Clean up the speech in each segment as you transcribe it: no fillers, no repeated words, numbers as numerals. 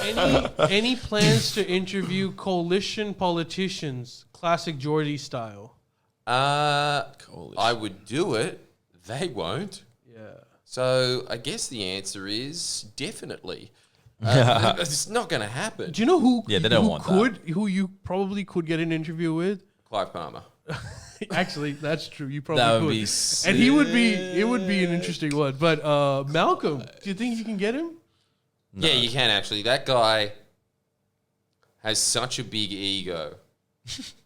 Any plans to interview coalition politicians, classic Geordie style? I would do it. They won't. Yeah. So I guess the answer is definitely. It's not going to happen. Do you know who? Yeah, they don't want that. Who you probably could get an interview with? Clive Palmer. Actually, that's true. You probably That could. would be sick. And he would be. It would be an interesting one. But Malcolm, do you think you can get him? No. Yeah, you can actually. That guy has such a big ego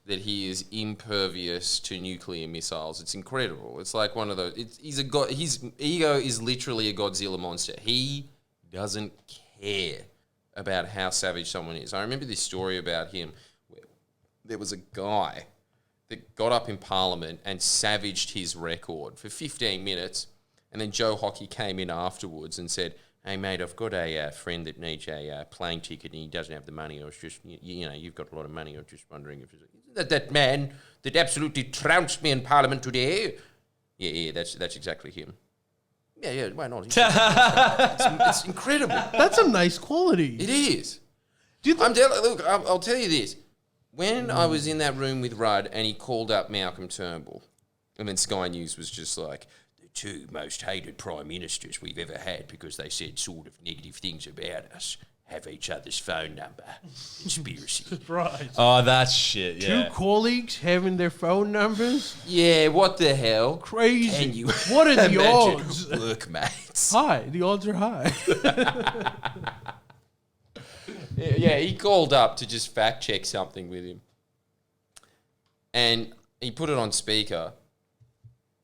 that he is impervious to nuclear missiles. It's incredible. It's like one of those. He's a god. His ego is literally a Godzilla monster. He doesn't care about how savage someone is. I remember this story about him. Where there was a guy that got up in Parliament and savaged his record for 15 minutes, and then Joe Hockey came in afterwards and said, "Hey mate, I've got a friend that needs a plane ticket and he doesn't have the money. I was just, you know, you've got a lot of money. I was just wondering if that man that absolutely trounced me in Parliament today." Yeah, that's exactly him. Yeah, why not? It's incredible. That's a nice quality. It is. Do you think Look, I'll tell you this. When I was in that room with Rudd and he called up Malcolm Turnbull, and then Sky News was just like, the two most hated prime ministers we've ever had because they said sort of negative things about us have each other's phone number. Conspiracy. Right. Oh, that's shit, yeah. Two colleagues having their phone numbers? Yeah, what the hell? Crazy. Can you What are the imagine odds? workmates? High. The odds are high. Yeah, he called up to just fact check something with him. And he put it on speaker.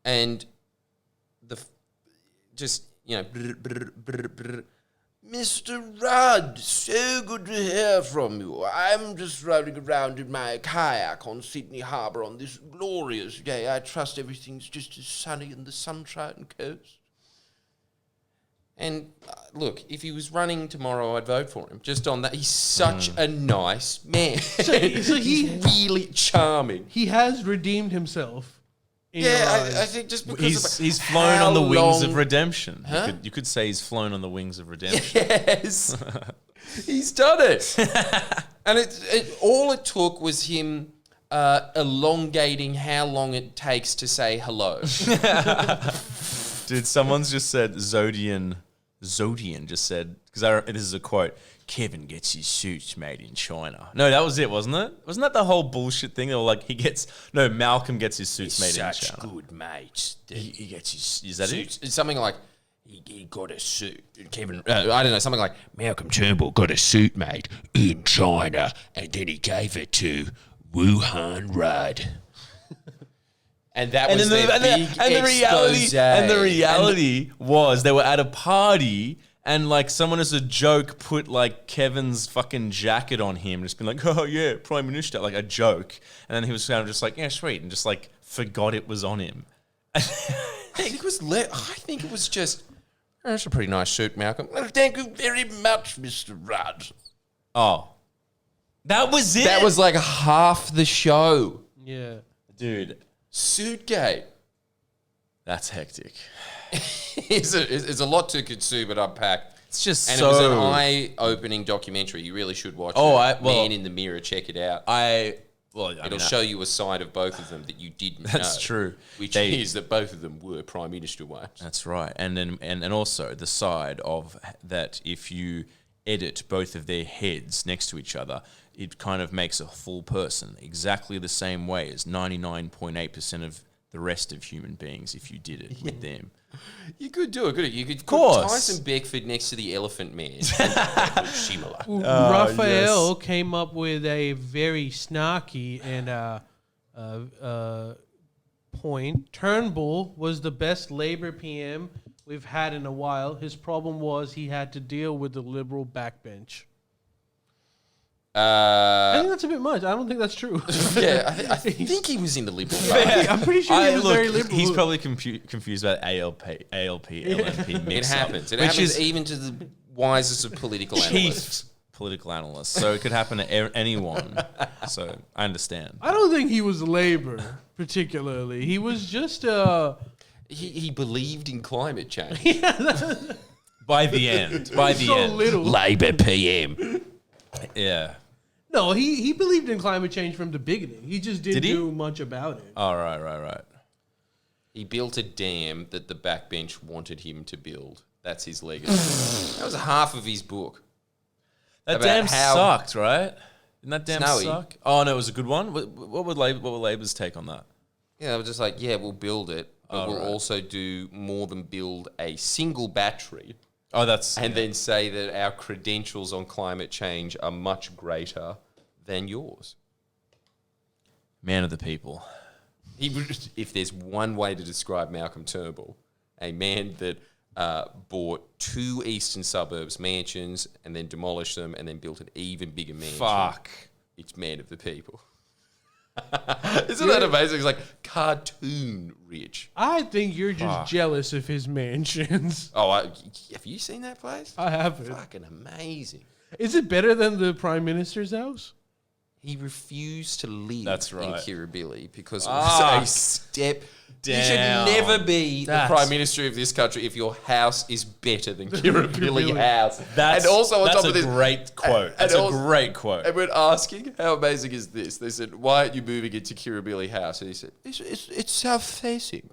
And Mr. Rudd, so good to hear from you. I'm just riding around in my kayak on Sydney Harbour on this glorious day. I trust everything's just as sunny in the Sunshine Coast. And look, if he was running tomorrow, I'd vote for him. Just on that, he's such a nice man. So he's really charming. He has redeemed himself. I think just because he's flown on the wings of long- redemption. Huh? You could say he's flown on the wings of redemption. Yes, he's done it. And all it took was him elongating how long it takes to say hello. Dude, someone's just said Zodian just said, because this is a quote, Kevin gets his suits made in China. No, that was it, wasn't it? Wasn't that the whole bullshit thing? They were like, Malcolm gets his suits made in China. Such good mates. He gets his, is that suits. it? It's something like, he got a suit. Kevin, I don't know, something like, Malcolm Turnbull got a suit made in China, and then he gave it to Wuhan Rudd. And that was their big expose. The reality was they were at a party and like someone as a joke put like Kevin's fucking jacket on him, just been like, oh yeah, Prime Minister, like a joke. And then he was kind of just like, yeah, sweet, and just like forgot it was on him. I think it was just, that's a pretty nice suit, Malcolm. Well, thank you very much, Mr. Rudd. Oh. That was it? That was like half the show. Yeah. Dude. Suitgate. That's hectic. It's a lot to consume and unpack. It's just and so... it was an eye-opening documentary. You really should watch it. Man in the Mirror, check it out. It'll show you a side of both of them that you didn't know. That's true. Which is that both of them were Prime Minister wives. That's right. And then and also the side of that if you edit both of their heads next to each other, it kind of makes a full person exactly the same way as 99.8% of the rest of human beings if you did it with them. You could do it, couldn't you? You could put Tyson Beckford next to the Elephant Man. Similar. Raphael came up with a very snarky and point. Turnbull was the best Labour PM we've had in a while. His problem was he had to deal with the Liberal backbench. I think that's a bit much. I don't think that's true. Yeah, I think he was in the Liberal Party. I'm pretty sure he was very Liberal. He's probably confused about ALP, LNP mix. It happens. It happens even to the wisest of political analysts. Political analysts. So it could happen to anyone. So I understand. I don't think he was Labour, particularly. He was just... He believed in climate change. By the end. By the So end. little. Labour PM. Yeah. No, he believed in climate change from the beginning. He just didn't Did he? do much about it. Oh, right. He built a dam that the backbench wanted him to build. That's his legacy. That was half of his book. That About dam how- sucked, right? Didn't that dam Snowy. suck? Oh, no, it was a good one. What would Labor's take on that? Yeah, they were just like, yeah, we'll build it, but Oh, we'll right. also do more than build a single battery Oh, that's... and then say that our credentials on climate change are much greater than yours. Man of the people. If there's one way to describe Malcolm Turnbull, a man that bought 2 eastern suburbs mansions and then demolished them and then built an even bigger mansion. Fuck. It's man of the people. Isn't that amazing? It's like cartoon rich. I think you're just Fuck. jealous of his mansions. Oh, have you seen that place? I haven't. Fucking amazing. Is it better than the Prime Minister's house? He refused to live That's in right. Kirribilli because it Ah. was a step. Damn. You should never be That's- the Prime Minister of this country if your house is better than Kirribilli Kirribilli. House. That's, and also on that's top a of this, great quote. and That's a also- great quote. and when asking, how amazing is this? They said, why aren't you moving into Kirribilli House? And he said, it's south-facing.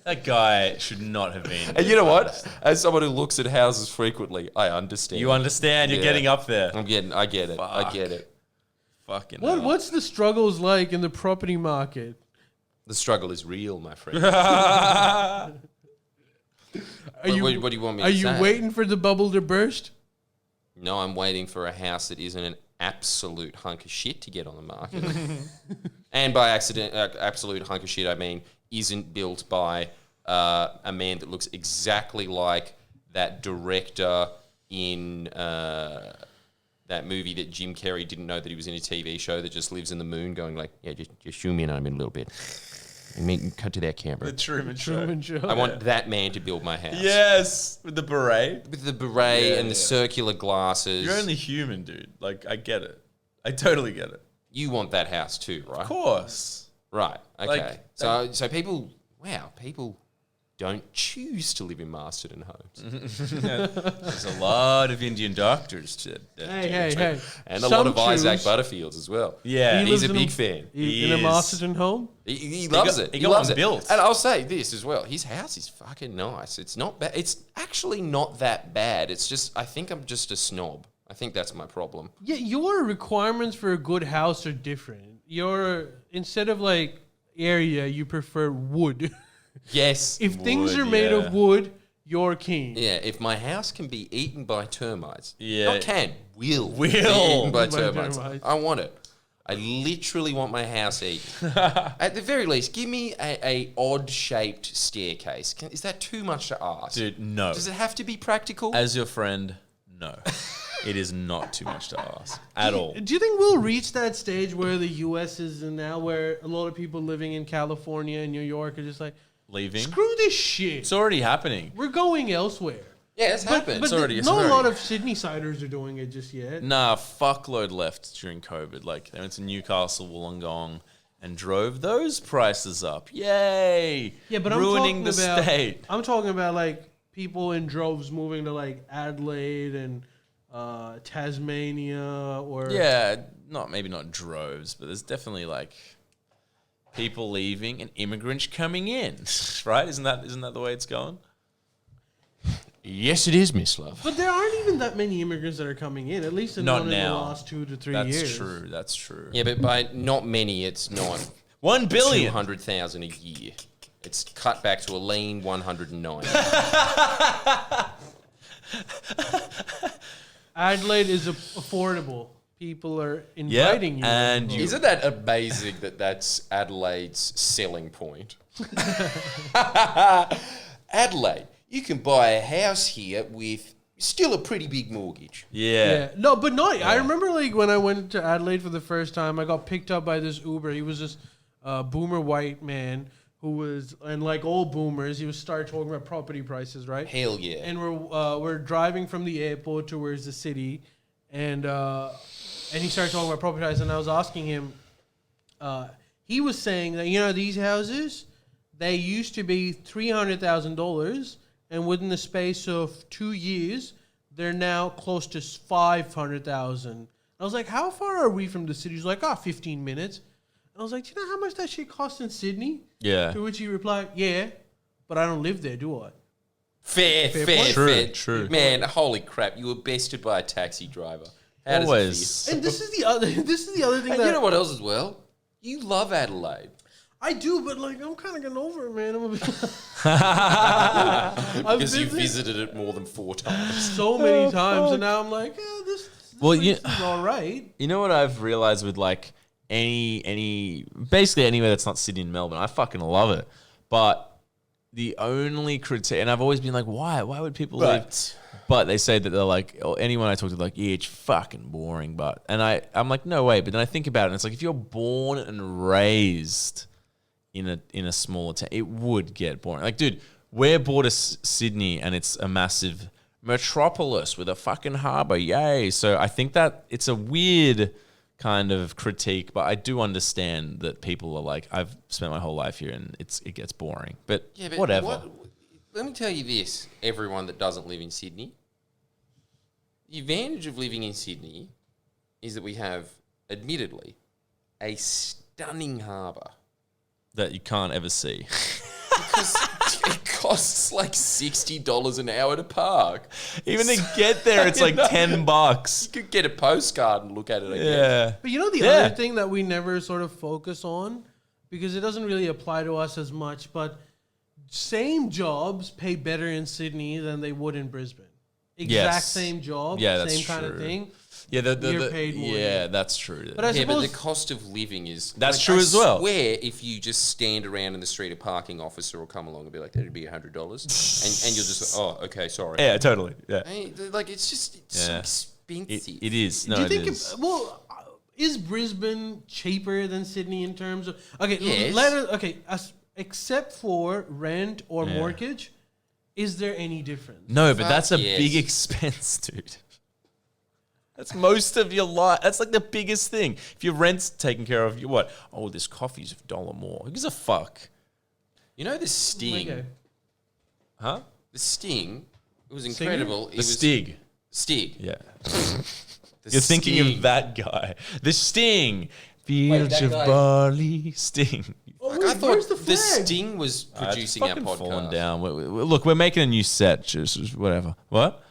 That guy should not have been. And you know what? As someone who looks at houses frequently, I understand. You understand? You're Yeah. getting up there. I get it. I Fuck. get it. Fucking What hell. What's the struggles like in the property market? The struggle is real, my friend. Are What do you want me Are to you say? waiting for the bubble to burst? No, I'm waiting for a house that isn't an absolute hunk of shit to get on the market. And by accident, absolute hunk of shit, I mean isn't built by a man that looks exactly like that director in that movie that Jim Carrey didn't know that he was in a TV show that just lives in the moon going like, yeah, just zoom in on him a little bit. And cut to that camera. The Truman Show. Truman Show. I want that man to build my house. Yes, with the beret. With the beret Yeah, and the yeah. circular glasses. You're only human, dude. Like, I get it. I totally get it. You want that house too, right? Of course. Right. Okay. Like, so people don't choose to live in Masterton homes. There's a lot of Indian doctors to. Hey. And a lot Some of Isaac choose- Butterfields as well. Yeah. He He's lives a in big fan. He in a is. Masterton home? He loves got- it. he He got loves one it. built. And I'll say this as well. His house is fucking nice. It's not bad. It's actually not that bad. It's just, I think I'm just a snob. I think that's my problem. Yeah, your requirements for a good house are different. Instead of like area, you prefer wood. Yes. If things Wood, are made yeah. of wood, you're king. Yeah, if my house can be eaten by termites, Yeah. not can, will Will. be eaten by By termites. termites. I want it. I literally want my house eaten. At the very least, give me a odd-shaped staircase. Is that too much to ask? Dude, no. Does it have to be practical? As your friend, no. It is not too much to ask at all. Do you think we'll reach that stage where the U.S. is in now, where a lot of people living in California and New York are just like, Leaving? screw this shit. It's already happening. We're going elsewhere. yeah, it's happened. But already- it's not a already- lot of Sydney-siders are doing it just yet. Nah, fuckload left during COVID. Like, they went to Newcastle, Wollongong, and drove those prices up. Yay! Yeah, but ruining I'm talking about, state. I'm talking about like people in droves moving to like Adelaide and Tasmania or Yeah, maybe not droves, but there's definitely like people leaving and immigrants coming in, right? Isn't that the way it's going? yes, it is, Miss Love. But there aren't even that many immigrants that are coming in. At least in Not the now. last 2 to 3 That's years. true. That's true. Yeah, but by not many, it's not 1 billion. 200,000 a year. It's cut back to a lean 109. Adelaide is affordable. People are inviting you. and you Isn't that amazing that that's Adelaide's selling point? Adelaide, you can buy a house here with still a pretty big mortgage. yeah. No, but no. I remember like when I went to Adelaide for the first time, I got picked up by this Uber. He was this boomer white man who was, and like all boomers, he was started talking about property prices, right? Hell yeah. And we're driving from the airport towards the city, and he started talking about property prices, and I was asking him. He was saying that these houses, they used to be $300,000, and within the space of 2 years, they're now close to 500,000. I was like, how far are we from the city? He's like, 15 minutes. And I was like, do you know how much that shit costs in Sydney? Yeah. To which he replied, yeah, but I don't live there, do I? Fair. True. Man, holy crap! You were bested by a taxi driver. How does it Always. And this is the other thing feel? that You know what else as well? You love Adelaide. I do, but like I'm kind of getting over it, man. Because you visited it more than 4 times. so many times, and now I'm like, this is all right. You know what I've realized with like basically anywhere that's not Sydney and Melbourne, I fucking love it. But the only critique, and I've always been like, why would people leave? But they say that they're like, or anyone I talk to, like, yeah, it's fucking boring. But I'm like, no way. But then I think about it, and it's like, if you're born and raised in a smaller town, it would get boring. Like, dude, we're border Sydney, and it's a massive metropolis with a fucking harbour. Yay! So I think that it's a weird kind of critique, but I do understand that people are like, I've spent my whole life here, and it gets boring. But whatever. Let me tell you this, everyone that doesn't live in Sydney. The advantage of living in Sydney is that we have, admittedly, a stunning harbour. That you can't ever see. Because it costs like $60 an hour to park. Even to get there, it's like $10. You could get a postcard and look at it again. Yeah. But you know the other thing that we never sort of focus on, because it doesn't really apply to us as much, but same jobs pay better in Sydney than they would in Brisbane. Exact same job, that's same kind of true. thing. Yeah, You're paid more. Yeah, that's true. But I But suppose the cost of living is... That's true as well. I swear, if you just stand around in the street, a parking officer will come along and be like, that'd be $100. and you'll just like, oh, okay, sorry. Yeah, totally. Yeah. Hey, like, it's so expensive. It is. No, do you think it is. is Brisbane cheaper than Sydney in terms of Yes. Except for rent or mortgage, is there any difference? No, but that's a yes. big expense, dude. That's most of your life. That's like the biggest thing. If your rent's taken care of, you what? Oh, this coffee's $1 more. Who gives a fuck? You know the Sting? Okay. Huh? The Sting, it was incredible. The Stig. Stig. Yeah. The You're thinking Sting. of that guy. The Sting. Fields that of guy. barley. Sting. Oh, Like, wait, I thought where's the the flag? Sting was producing our fucking fallen podcast. down. Look, we're making a new set. Just whatever. What?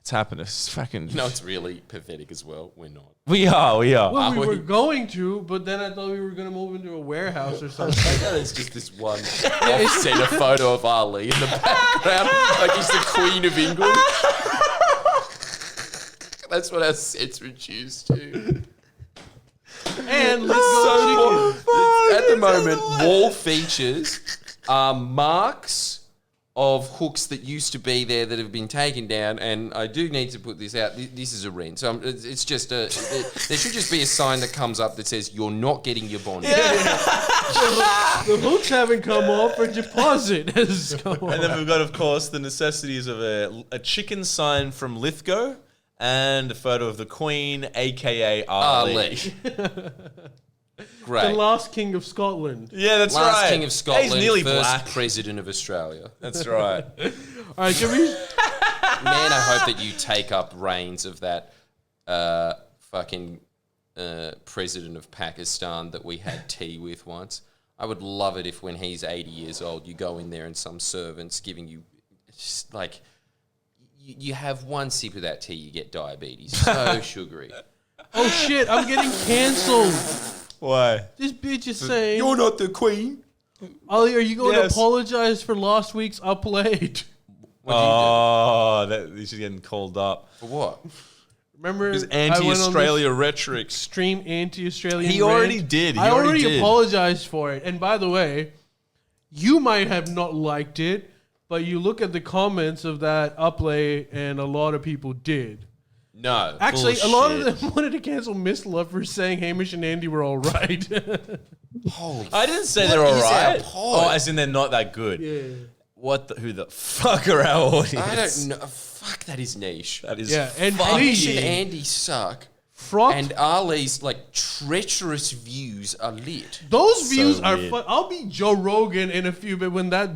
It's happened. It's fucking. No, it's really pathetic as well. We're not. We are. Well, we we? were going to, but then I thought we were going to move into a warehouse or something. I know there's just this one offset, a photo of Ali in the background, like he's the Queen of England. That's what our set's reduced to. And let's go. At the moment, wall features are marks of hooks that used to be there that have been taken down, and I do need to put this out. This is a rent, so it's just there should just be a sign that comes up that says you're not getting your bond. The hooks haven't come off for deposit. And then we've got, of course, the necessities of a chicken sign from Lithgow and a photo of the Queen, a.k.a. Ali. Great. The last king of Scotland. Yeah, that's Last right. King of Scotland, He's nearly first black. President of Australia. That's right. All right, can we? Man, I hope that you take up reins of that fucking president of Pakistan that we had tea with once. I would love it if when he's 80 years old, you go in there and some servant's giving you, just like, you have one sip of that tea, you get diabetes. So sugary. Oh shit! I'm getting cancelled. Why? This bitch is saying, You're not the Queen. "Ali, are you going to Yes. apologize for last week's upload?" This is getting called up. For what? Remember, His I went on this anti-Australia rhetoric. extreme anti-Australian. He already rant. did. He I already did. apologized for it. And by the way, you might have not liked it, but you look at the comments of that upload, and a lot of people did. No. Actually, a lot of Bullshit. them wanted to cancel Miss Love for saying Hamish and Andy were all right. Holy I didn't say What they're all is our right. pod? Oh, as in they're not that good. yeah. Who the fuck are our audience? I don't know. Fuck, that is niche. That is Yeah, and fucking please- Hamish and Andy suck. Frocked. And Ali's like treacherous views are lit. Those views So are weird. fun. I'll be Joe Rogan in a few bit when that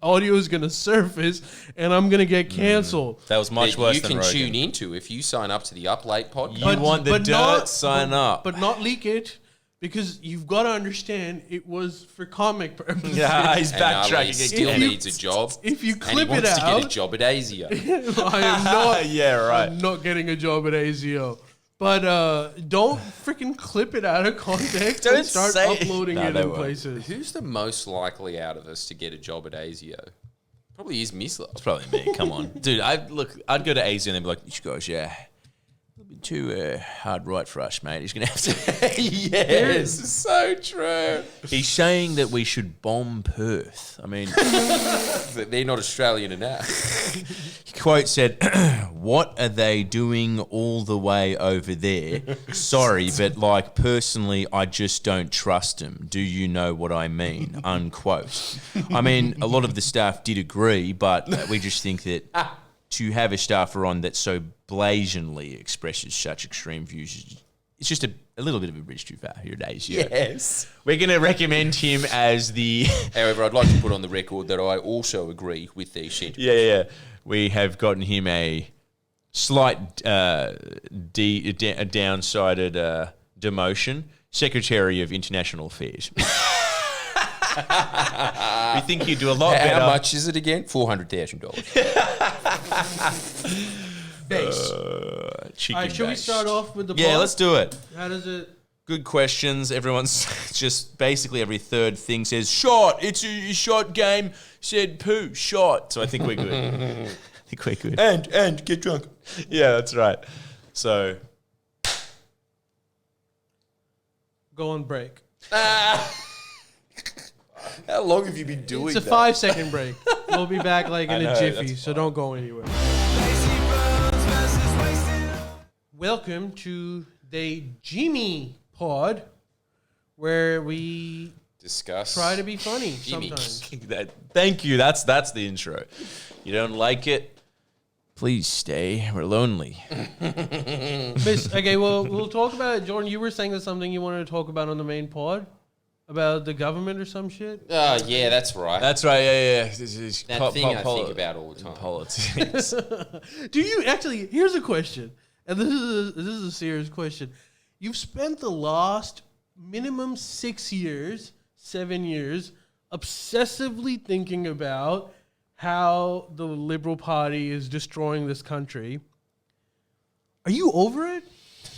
audio is going to surface and I'm going to get canceled. That was much That worse you than can Rogan. tune into if you sign up to the Up Late podcast. You want the dirt, sign up. But not leak it because you've got to understand it was for comic purposes. Yeah, he's And Ali backtracking still again. needs a job. If you and clip he wants it to get a out, job at ASIO. I am not. Yeah, right. I'm not getting a job at ASIO. But don't freaking clip it out of context and Don't start say- uploading No, it they in won't. places. Who's the most likely out of us to get a job at ASIO? Probably is Mislo. It's probably me. Come on, dude. I'd go to AZ and they'd be like, "You guys, yeah, a bit too hard right for us, mate." He's gonna have to. Yes, so true. He's saying that we should bomb Perth. I mean, They're not Australian enough. quote said, "What are they doing all the way over there? Sorry, but like personally, I just don't trust them. Do you know what I mean?" Unquote. I mean, a lot of the staff did agree, but we just think that to have a staffer on that so blatantly expresses such extreme views, it's just a little bit of a bridge too far here today. Yes. We're going to recommend him as the... However, I'd like to put on the record that I also agree with these sentiments. Yeah. We have gotten him a slight downsided demotion. Secretary of International Affairs. We think he'd do a lot better. How much is it again? $400,000. Base. Chicken All right, should we base. start off with the Yeah, plot? let's do it. How does it... Good questions. Everyone's just basically every third thing says shot. It's a shot game. Said poo shot. So I think we're good. And get drunk. Yeah, that's right. So Go on break. How long have you been doing It's a that? 5-second break. We'll be back like in I a know, jiffy, that's so don't go anywhere. Welcome to the Jimmy Pod, where we Discuss. try to be funny Jimmy. sometimes. thank you. That's the intro. You don't like it? Please stay. We're lonely. Okay, well, we'll talk about it. Jordan, you were saying there's something you wanted to talk about on the main pod? About the government or some shit? Oh, yeah, that's right. That's right. Yeah. This is that thing I think about all the time. politics. Do you actually? Here's a question, and this is a serious question. You've spent the last minimum 7 years, obsessively thinking about how the Liberal Party is destroying this country. Are you over it?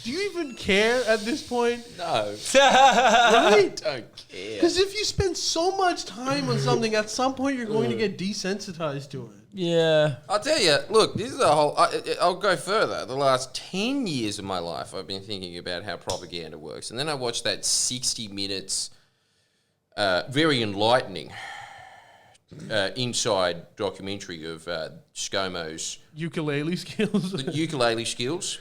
Do you even care at this point? No. Right? Don't care. Because if you spend so much time on something, at some point you're going to get desensitized to it. Yeah. I'll tell you, look, this is a whole... I'll go further. The last 10 years of my life, I've been thinking about how propaganda works. And then I watched that 60 minutes, very enlightening inside documentary of Scomo's Ukulele skills. ukulele skills.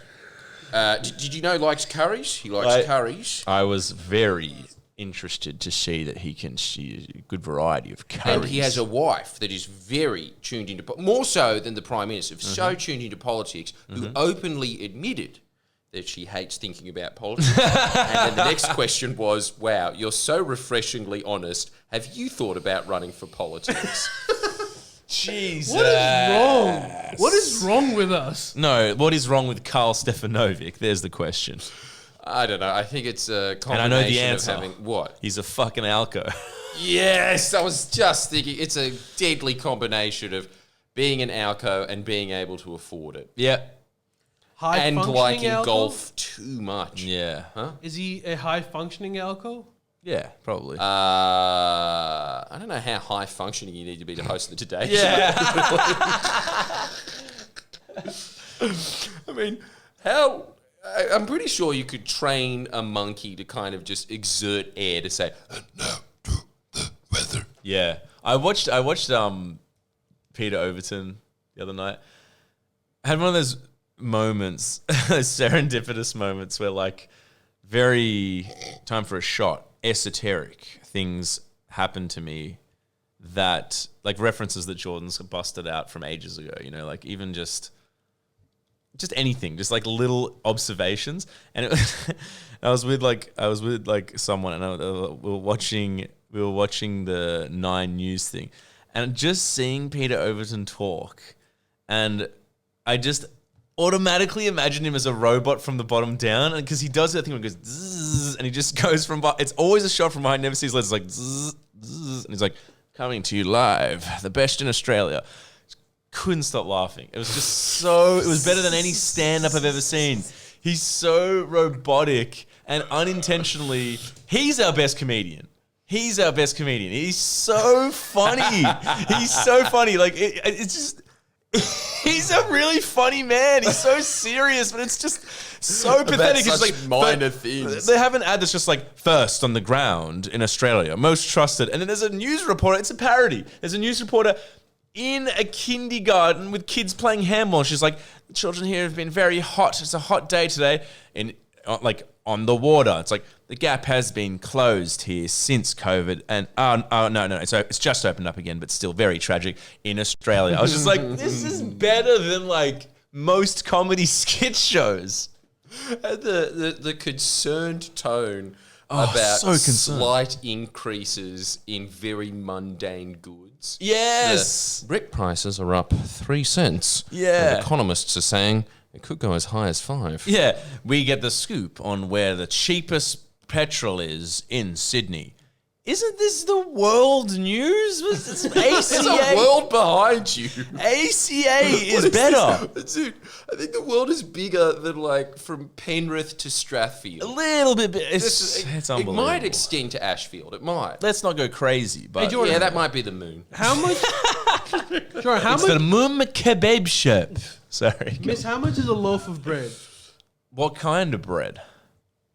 Did you know he likes curries? He likes curries. I was very interested to see that he can see a good variety of curries. And he has a wife that is very tuned into... more so than the Prime Minister, so tuned into politics, who openly admitted that she hates thinking about politics. And then the next question was, wow, you're so refreshingly honest. Have you thought about running for politics? Jesus. What is wrong? What is wrong with us? No, what is wrong with Karl Stefanovic? There's the question. I don't know. I think it's a combination And I know the answer. of having... What? He's a fucking alco. Yes, I was just thinking it's a deadly combination of being an alco and being able to afford it. Yeah. High And functioning liking alco? golf too much. Yeah. Is he a high functioning alco? Yeah, probably. I don't know how high functioning you need to be to host the Today Show. yeah. I mean, I'm pretty sure you could train a monkey to kind of just exert air to say, "And now to the weather." Yeah. I watched Peter Overton the other night. I had one of those moments, those serendipitous moments where like very time for a shot, esoteric things happen to me that like references that Jordan's busted out from ages ago, you know, like even just just anything, just like little observations. And it was, I was with someone, and we were watching the 9 News thing, and just seeing Peter Overton talk, and I just automatically imagine him as a robot from the bottom down, and because he does that thing where he goes zzz, and he just goes from. It's always a shot from behind, never sees legs. It's like zzz, zzz, and he's like, coming to you live, the best in Australia. Couldn't stop laughing. It was just so. It was better than any stand-up I've ever seen. He's so robotic and unintentionally. He's our best comedian. He's so funny. He's so funny. Like it's just. He's a really funny man. He's so serious, but it's just so pathetic. It's like minor things. They have an ad that's just like first on the ground in Australia, most trusted, and then there's a news reporter. It's a parody. There's a news reporter in a kindergarten with kids playing handball. She's like, the children here have been very hot. It's a hot day today, and like on the water. It's like the gap has been closed here since COVID, and no, so it's just opened up again, but still very tragic in Australia. I was just like, this is better than like most comedy skit shows. And the concerned tone about so concerned. Slight increases in very mundane goods. Yes, The brick prices are up 3 cents. Yeah. And economists are saying it could go as high as 5. Yeah, we get the scoop on where the cheapest petrol is in Sydney. Isn't this the world news? It's ACA. There's a world behind you. ACA is better. Dude, I think the world is bigger than like from Penrith to Strathfield. A little bit. It's It unbelievable. might extend to Ashfield. It might. Let's not go crazy, but Yeah, that might be the moon. How much? Sure. How it's much? the Mum Kebab Shop. Sorry. Miss, how much is a loaf of bread? What kind of bread?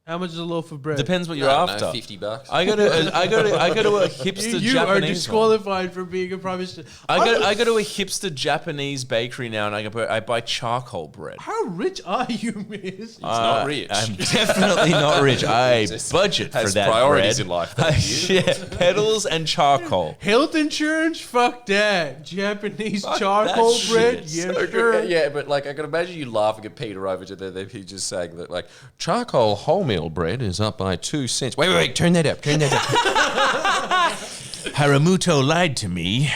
How much is a loaf of bread? Depends what you're I don't after. know, $50. I go to a hipster You Japanese are one. disqualified for being a prime minister. I go to a hipster Japanese bakery now, and I buy charcoal bread. How rich are you, Miss? It's not rich. I'm definitely not rich. I budget for has that priorities bread. in life, don't you? Yeah, pedals and charcoal. Health insurance? Fuck that. Japanese charcoal that bread? shit. Yeah, sure. Yeah, but like I can imagine you laughing at Peter Overton there. He's just saying that like charcoal wholemeal bread is up by 2 cents. Wait, turn that up. Haramuto lied to me.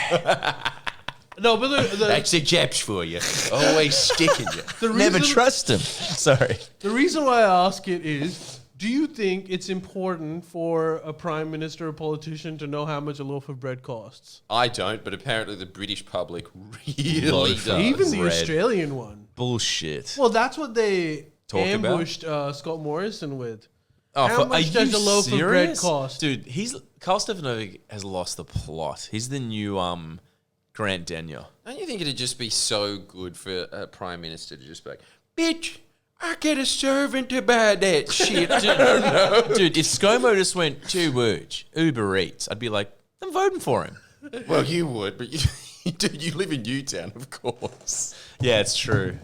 No, but That's the Japs for you. Always sticking you. the Never reason, trust him. Sorry. the reason why I ask it is, do you think it's important for a prime minister or politician to know how much a loaf of bread costs? I don't, but apparently the British public really Loaf does. of Even the bread. Australian one. Bullshit. Well, that's what they Talk about? ambushed Scott Morrison with. Oh, How much does a loaf of bread cost? Dude, Carl Stefanovic has lost the plot. He's the new Grant Denyer. Don't you think it'd just be so good for a prime minister to just be like, bitch, I get a servant to buy that shit. I don't know. Dude, if Scomo just went 2 words, Uber Eats, I'd be like, I'm voting for him. Well, you would, but you live in Newtown, of course. Yeah, it's true.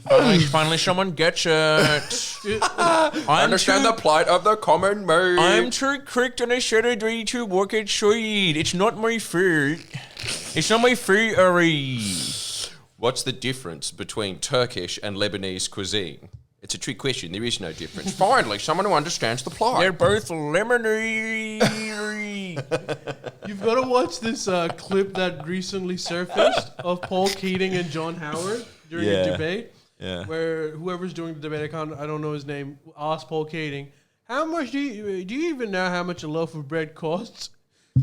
Finally someone gets it. I understand the plight of the common man. I'm too quick on a Saturday to work at Swede. It's not my food. It's not my food, Ari. What's the difference between Turkish and Lebanese cuisine? It's a trick question. There is no difference. Finally, someone who understands the plight. They're both lemonade. You've got to watch this clip that recently surfaced of Paul Keating and John Howard during a debate. Yeah. Where whoever's doing the debate, I don't know his name, asked Paul Keating, how much do you even know how much a loaf of bread costs?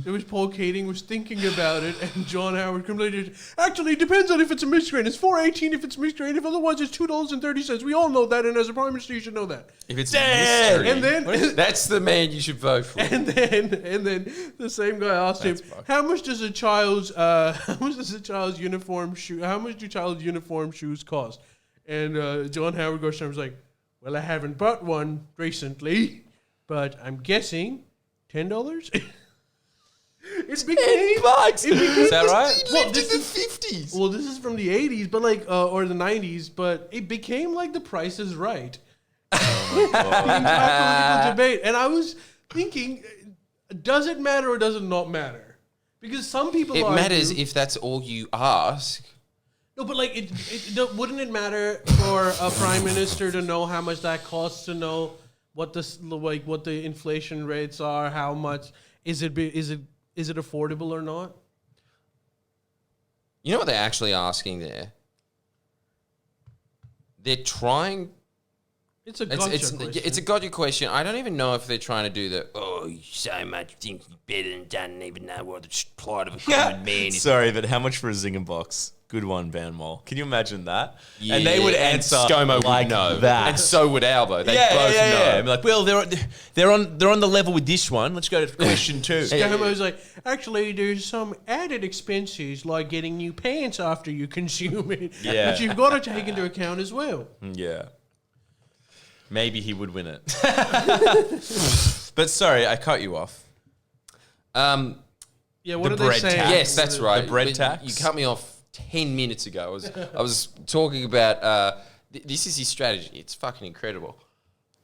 It was Paul Keating was thinking about it, and John Howard completely. Actually, it depends on if it's a mixed grain. It's $4.18 if it's mixed grain. If otherwise, it's $2.30. We all know that, and as a prime minister, you should know that. If it's Damn! mystery. And then, That's the man you should vote for. and then the same guy asked him, how much does a child's uniform shoe? How much do child's uniform shoes cost? And John Howard goes and was like, well, I haven't bought one recently, but I'm guessing $10. It became $10. Is that right? Well, Lived in this the is 50s. well, this is from the 80s, but like or the 90s, but it became like The Price is Right. The entire political debate, and I was thinking, does it matter or does it not matter? Because some people It argue, matters if that's all you ask. No, but like, wouldn't it matter for a prime minister to know how much that costs, to know what the inflation rates are, how much is it affordable or not? You know what they're actually asking there? They're trying. It's a gotcha question. It's a gotcha question. I don't even know if they're trying to do the, you so much think you're better than doesn't even know what the plight of a common man is. Sorry, but how much for a zinger box? Good one, Van Mol. Can you imagine that? Yeah, and they would answer Scomo like would know. that. And so would Albo. They both know. And be like, well, they're on the level with this one. Let's go to question 2. Scomo's like, actually, there's some added expenses like getting new pants after you consume it, Yeah. which you've got to take into account as well. Yeah. Maybe he would win it. But sorry, I cut you off. Yeah, what The are they bread saying? tax. Yes, that's right. The bread But tax? You cut me off 10 minutes ago. I was talking about this is his strategy. It's fucking incredible.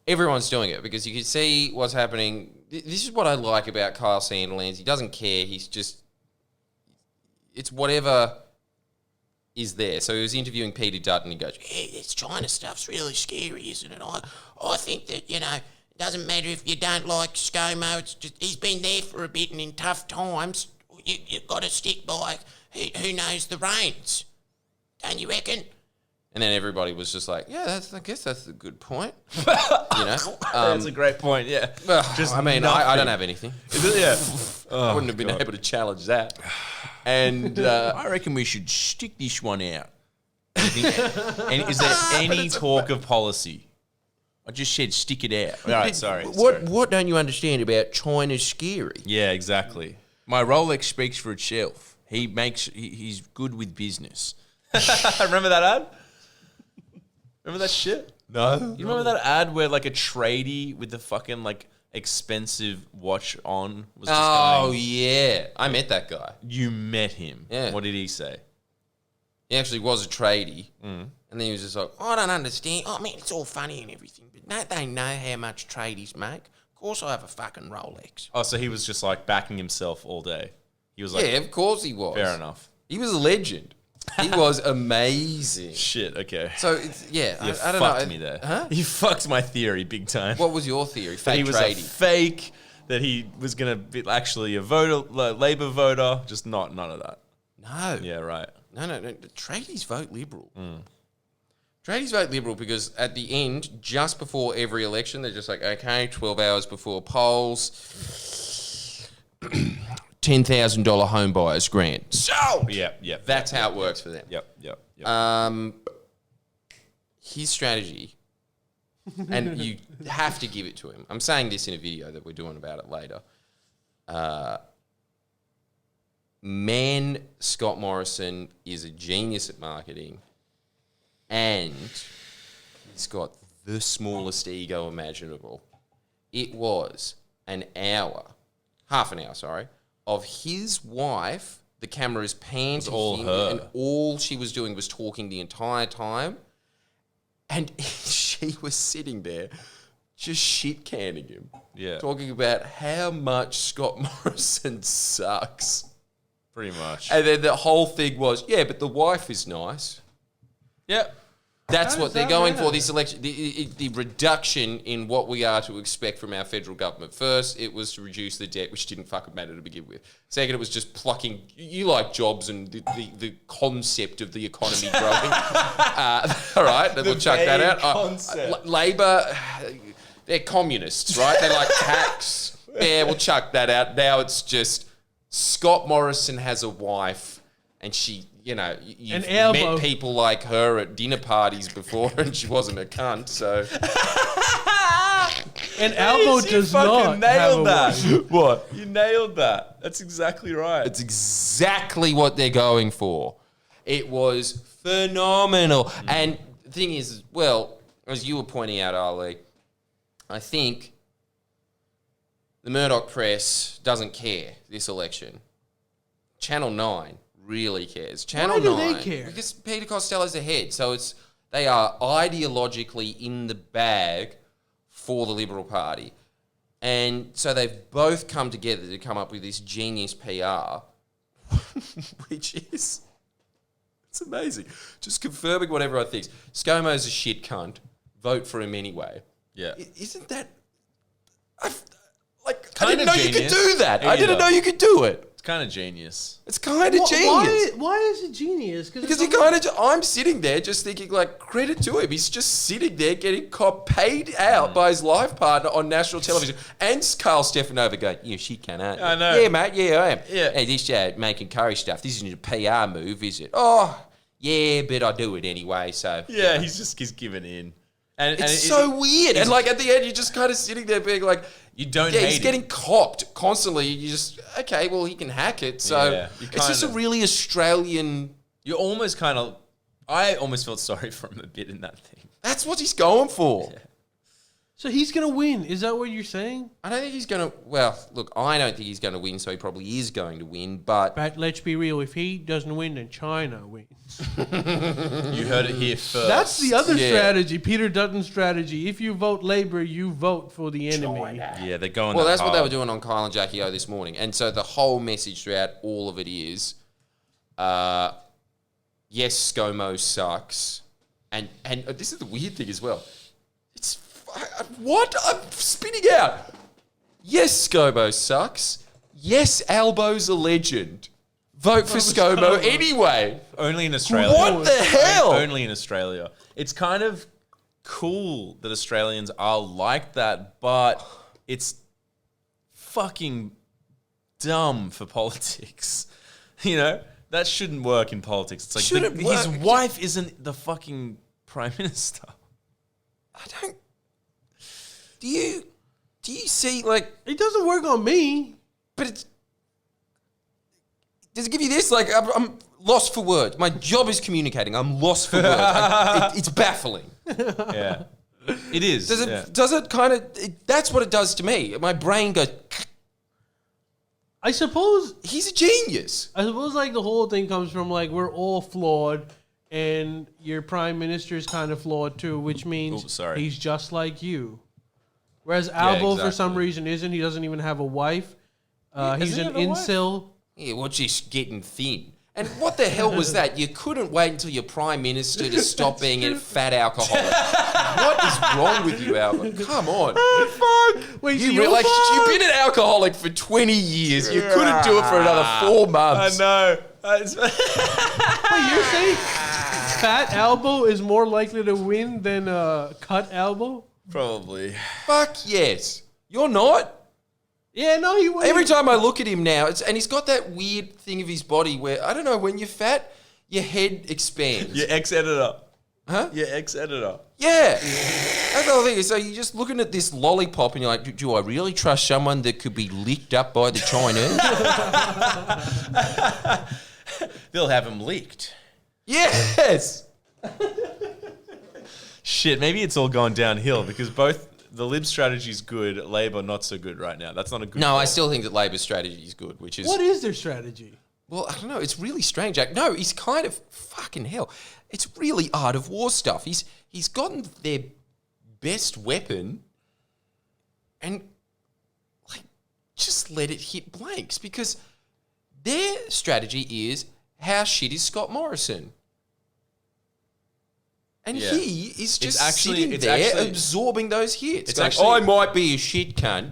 Everyone's doing it because you can see what's happening. This is what I like about Kyle Sandilands. He doesn't care. He's just, it's whatever is there. So he was interviewing Peter Dutton. He goes, yeah, this China stuff's really scary, isn't it? I think that, it doesn't matter if you don't like Scomo. It's just, he's been there for a bit, and in tough times, you've got to stick by who knows the reins. Don't you reckon? And then everybody was just like, yeah, I guess that's a good point. That's a great point, yeah. Just I don't have anything. Yeah. I wouldn't have been able to challenge that. And I reckon we should stick this one out. And is there any talk of policy? I just said stick it out. All right, sorry. What don't you understand about China's scary? Yeah, exactly. My Rolex speaks for itself. He's good with business. Remember that ad? Remember that shit? No. You remember that ad where like a tradie with the fucking like expensive watch on was just going, yeah. I met that guy. You met him. Yeah. What did he say? He actually was a tradie. And then he was just like, I don't understand. I mean, it's all funny and everything, but don't they know how much tradies make? Of course I have a fucking Rolex. Oh, so he was just like backing himself all day. He was like, Yeah, of course he was. fair enough. He was a legend. He was amazing. Shit, okay. So, it's, yeah, You I don't know. fucked me there. Huh? You fucked my theory big time. What was your theory? That Fake he was tradie. a fake, that he was going to be actually a voter, Labour voter, just none of that. No. Yeah, right. No. Tradies vote Liberal. Tradies vote Liberal because at the end, just before every election, they're just like, okay, 12 hours before polls, $10,000 home buyers grant. So, Yeah. that's how it works for them. Yep. His strategy, and you have to give it to him. I'm saying this in a video that we're doing about it later. Scott Morrison is a genius at marketing, and he's got the smallest ego imaginable. It was half an hour, of his wife. The camera is panned to all him, her. and all she was doing was talking the entire time. And she was sitting there just shit canning him. Yeah. Talking about how much Scott Morrison sucks. Pretty much. And then the whole thing was, yeah, but the wife is nice. Yep. That's How what does they're that going matter? for, this election. The reduction in what we are to expect from our federal government. First, it was to reduce the debt, which didn't fucking matter to begin with. Second, it was just plucking. You like jobs and the concept of the economy growing. All right, we'll chuck that out. concept. Labor, they're communists, right? They like tax. Yeah, we'll chuck that out. Now it's just Scott Morrison has a wife, and she. You've An elbow. met people like her at dinner parties before, and she wasn't a cunt. So, And Albo does not have a wife. What? You nailed that. That's exactly right. it's exactly what they're going for. It was phenomenal. And the thing is, well, as you were pointing out, Ali, I think the Murdoch press doesn't care this election. Channel 9 really cares. Channel Why do 9, they care? because Peter Costello's the head, so they are ideologically in the bag for the Liberal Party, and so they've both come together to come up with this genius PR, which is It's amazing. Just confirming what everyone thinks. Scomo's a shit cunt. Vote for him anyway. Yeah. Isn't that... I Kind didn't of know you could genius. do that. Me I didn't either. know you could do it. It's kind of genius. It's kind of genius. Why is it genius? Because he kind of... I'm sitting there just thinking, like, credit to him. He's just sitting there getting paid out by his life partner on national television. And Carl Stefanover going, you shit cunt, aren't you? I know. Yeah, mate. Yeah, I am. Yeah. Hey, this making curry stuff, this isn't a PR move, is it? Oh, yeah, but I do it anyway, so... Yeah, he's giving in. And It's so weird. And, like, at the end, you're just kind of sitting there being like... You don't Yeah, hate he's him. getting copped constantly. You just... Okay, well, he can hack it, so... Yeah, you it's just a kinda- really Australian... You almost kind of... I almost felt sorry for him a bit in that thing. That's what he's going for. Yeah. So he's gonna win. Is that what you're saying? I don't think he's going to... Well, look, I don't think he's going to win, so he probably is going to win, but... But let's be real. If he doesn't win, then China wins. You heard it here first. That's the other Yeah. strategy, Peter Dutton's strategy. If you vote Labour, you vote for the enemy. Yeah, they're going. Well, that that's what they hard. were doing on Kyle and Jackie O this morning. And so the whole message throughout all of it is, yes, Scomo sucks. And this is the weird thing as well. It's... What? I'm spinning out. Yes, Scomo sucks. Yes, Albo's a legend. Vote for Scomo anyway. Only in Australia. What the hell? Only in Australia. It's kind of cool that Australians are like that, but it's fucking dumb for politics. You know? That shouldn't work in politics. It's like Shouldn't his work. wife isn't the fucking prime minister. I don't... Do you see, like... It doesn't work on me. But it's... Does it give you this? Like, I'm lost for words. My job is communicating. I'm lost for words. It's baffling. Yeah. It is. Does it? yeah. Does it kind of? That's what it does to me. My brain goes. I suppose He's a genius. like the whole thing comes from like we're all flawed, and your prime minister is kind of flawed too, which means Oops, sorry. he's just like you. Whereas Albo for some exactly. reason isn't. He doesn't even have a wife. He's doesn't an he have a wife? incel. Yeah, well, just getting thin. And what the hell was that? You couldn't wait until your prime minister to stop being a fat alcoholic. What is wrong with you, Albert? Come on. Fuck! Wait, You've been an alcoholic for 20 years. You couldn't do it for another 4 months. know. Wait, you're saying fat Albo is more likely to win than cut Albo? Probably. Fuck yes. You're not. Yeah, no, he won. Every time I look at him now, and he's got that weird thing of his body where, I don't know, when you're fat, your head expands. Your ex-editor. Huh? Your ex-editor. Yeah. That's the whole thing. So you're just looking at this lollipop and you're like, do I really trust someone that could be licked up by the Chinese? They'll have him leaked. Yes. Shit, maybe it's all gone downhill because both the Lib strategy's good, Labor not so good right now. That's not a good No, call. I still think that Labor's strategy is good, which is... What is their strategy? Well, I don't know. It's really strange. No, he's kind of... Fucking hell. It's really art of war stuff. He's gotten their best weapon and, like, just let it hit blanks because their strategy is, how shit is Scott Morrison? And Yeah. he is just sitting it's there actually- absorbing those hits. It's Going, actually- I might be a shit cunt.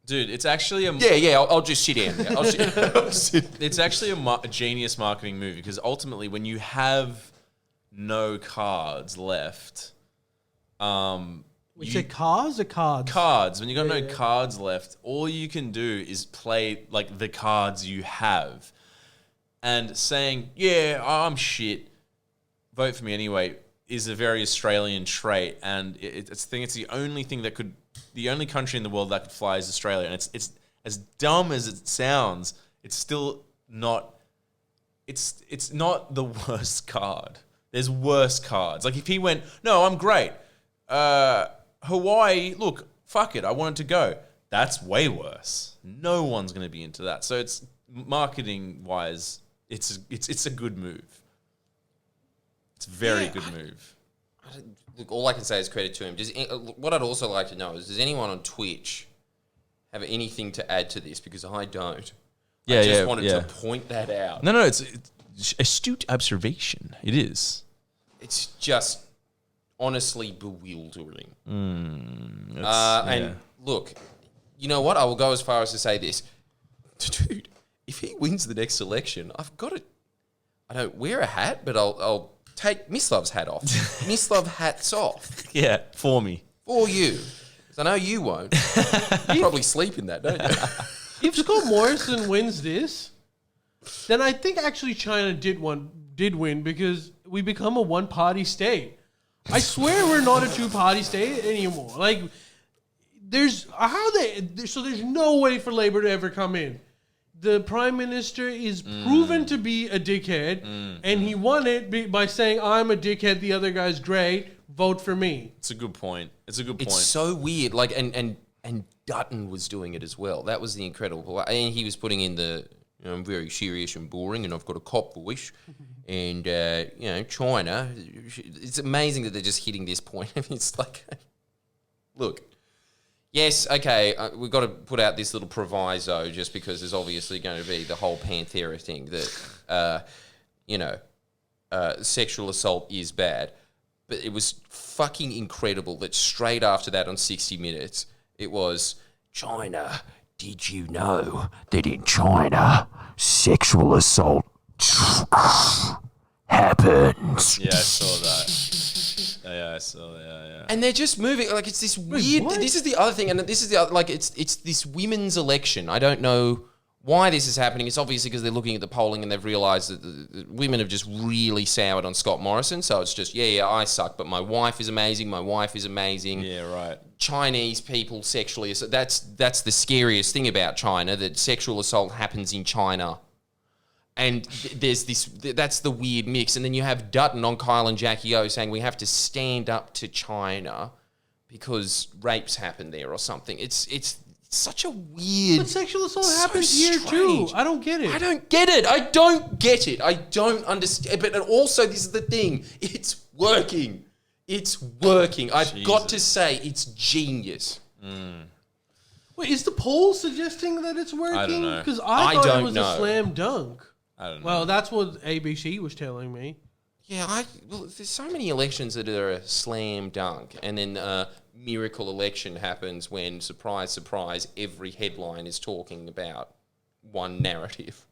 Dude, it's actually a Yeah, I'll just sit down. I'll sit. it's actually a genius marketing move because ultimately when you have no cards left, We say cars or cards? cards, when you got no cards left, all you can do is play like the cards you have. And saying, yeah, I'm shit, vote for me anyway, is a very Australian trait. And it's the only thing that could, the only country in the world that could fly is Australia. And it's as dumb as it sounds, it's still not, it's not the worst card. There's worse cards. Like if he went, no, I'm great. Hawaii, look, fuck it, I wanted to go. That's way worse. No one's going to be into that. So it's marketing wise, it's a good move. It's a very good move. Look, all I can say is credit to him. What I'd also like to know is, does anyone on Twitch have anything to add to this? Because I don't. I just wanted to point that out. No, it's astute observation. It is. It's just honestly bewildering. And look, you know what? I will go as far as to say this. Dude, if he wins the next election, I've got to... I don't wear a hat, but I'll take Mislov's hat off. Mislov hats off. yeah, for me. For you. 'Cause I know you won't. You probably sleep in that, don't you? If Scott Morrison wins this, then I think actually China did win because we become a one-party state. I swear we're not a two-party state anymore. Like, there's no way for Labour to ever come in. The Prime Minister is proven to be a dickhead, and he won it by saying, I'm a dickhead, the other guy's great, vote for me. It's a good point. It's so weird. Like, and Dutton was doing it as well. That was the incredible part. And he was putting in the, I'm very serious and boring, and I've got a cop voice. And, China, it's amazing that they're just hitting this point. I mean, it's like, look, yes, okay, we've got to put out this little proviso just because there's obviously going to be the whole Panthera thing that, sexual assault is bad. But it was fucking incredible that straight after that on 60 Minutes, it was, China, did you know that in China, sexual assault happens? Yeah, I saw that. Yeah, I saw that. Yeah. And they're just moving like it's this weird. what? This is the other thing, and this is the other, like it's this women's election. I don't know why this is happening. It's obviously because they're looking at the polling and they've realised that the women have just really soured on Scott Morrison. So it's just I suck, but my wife is amazing. My wife is amazing. Yeah, right. Chinese people sexually assault. That's the scariest thing about China, that sexual assault happens in China. And there's this, that's the weird mix. And then you have Dutton on Kyle and Jackie O saying we have to stand up to China because rapes happen there or something. It's such a weird... But sexual assault so happens here strange. too. I don't get it. I don't get it. I don't understand. But also, this is the thing. It's working. I've got to say, it's genius. Wait, is the poll suggesting that it's working? I don't know. Because I thought don't it was know. a slam dunk. I don't know. Well, that's what ABC was telling me. Yeah, there's so many elections that are a slam dunk, and then miracle election happens when, surprise, surprise, every headline is talking about one narrative.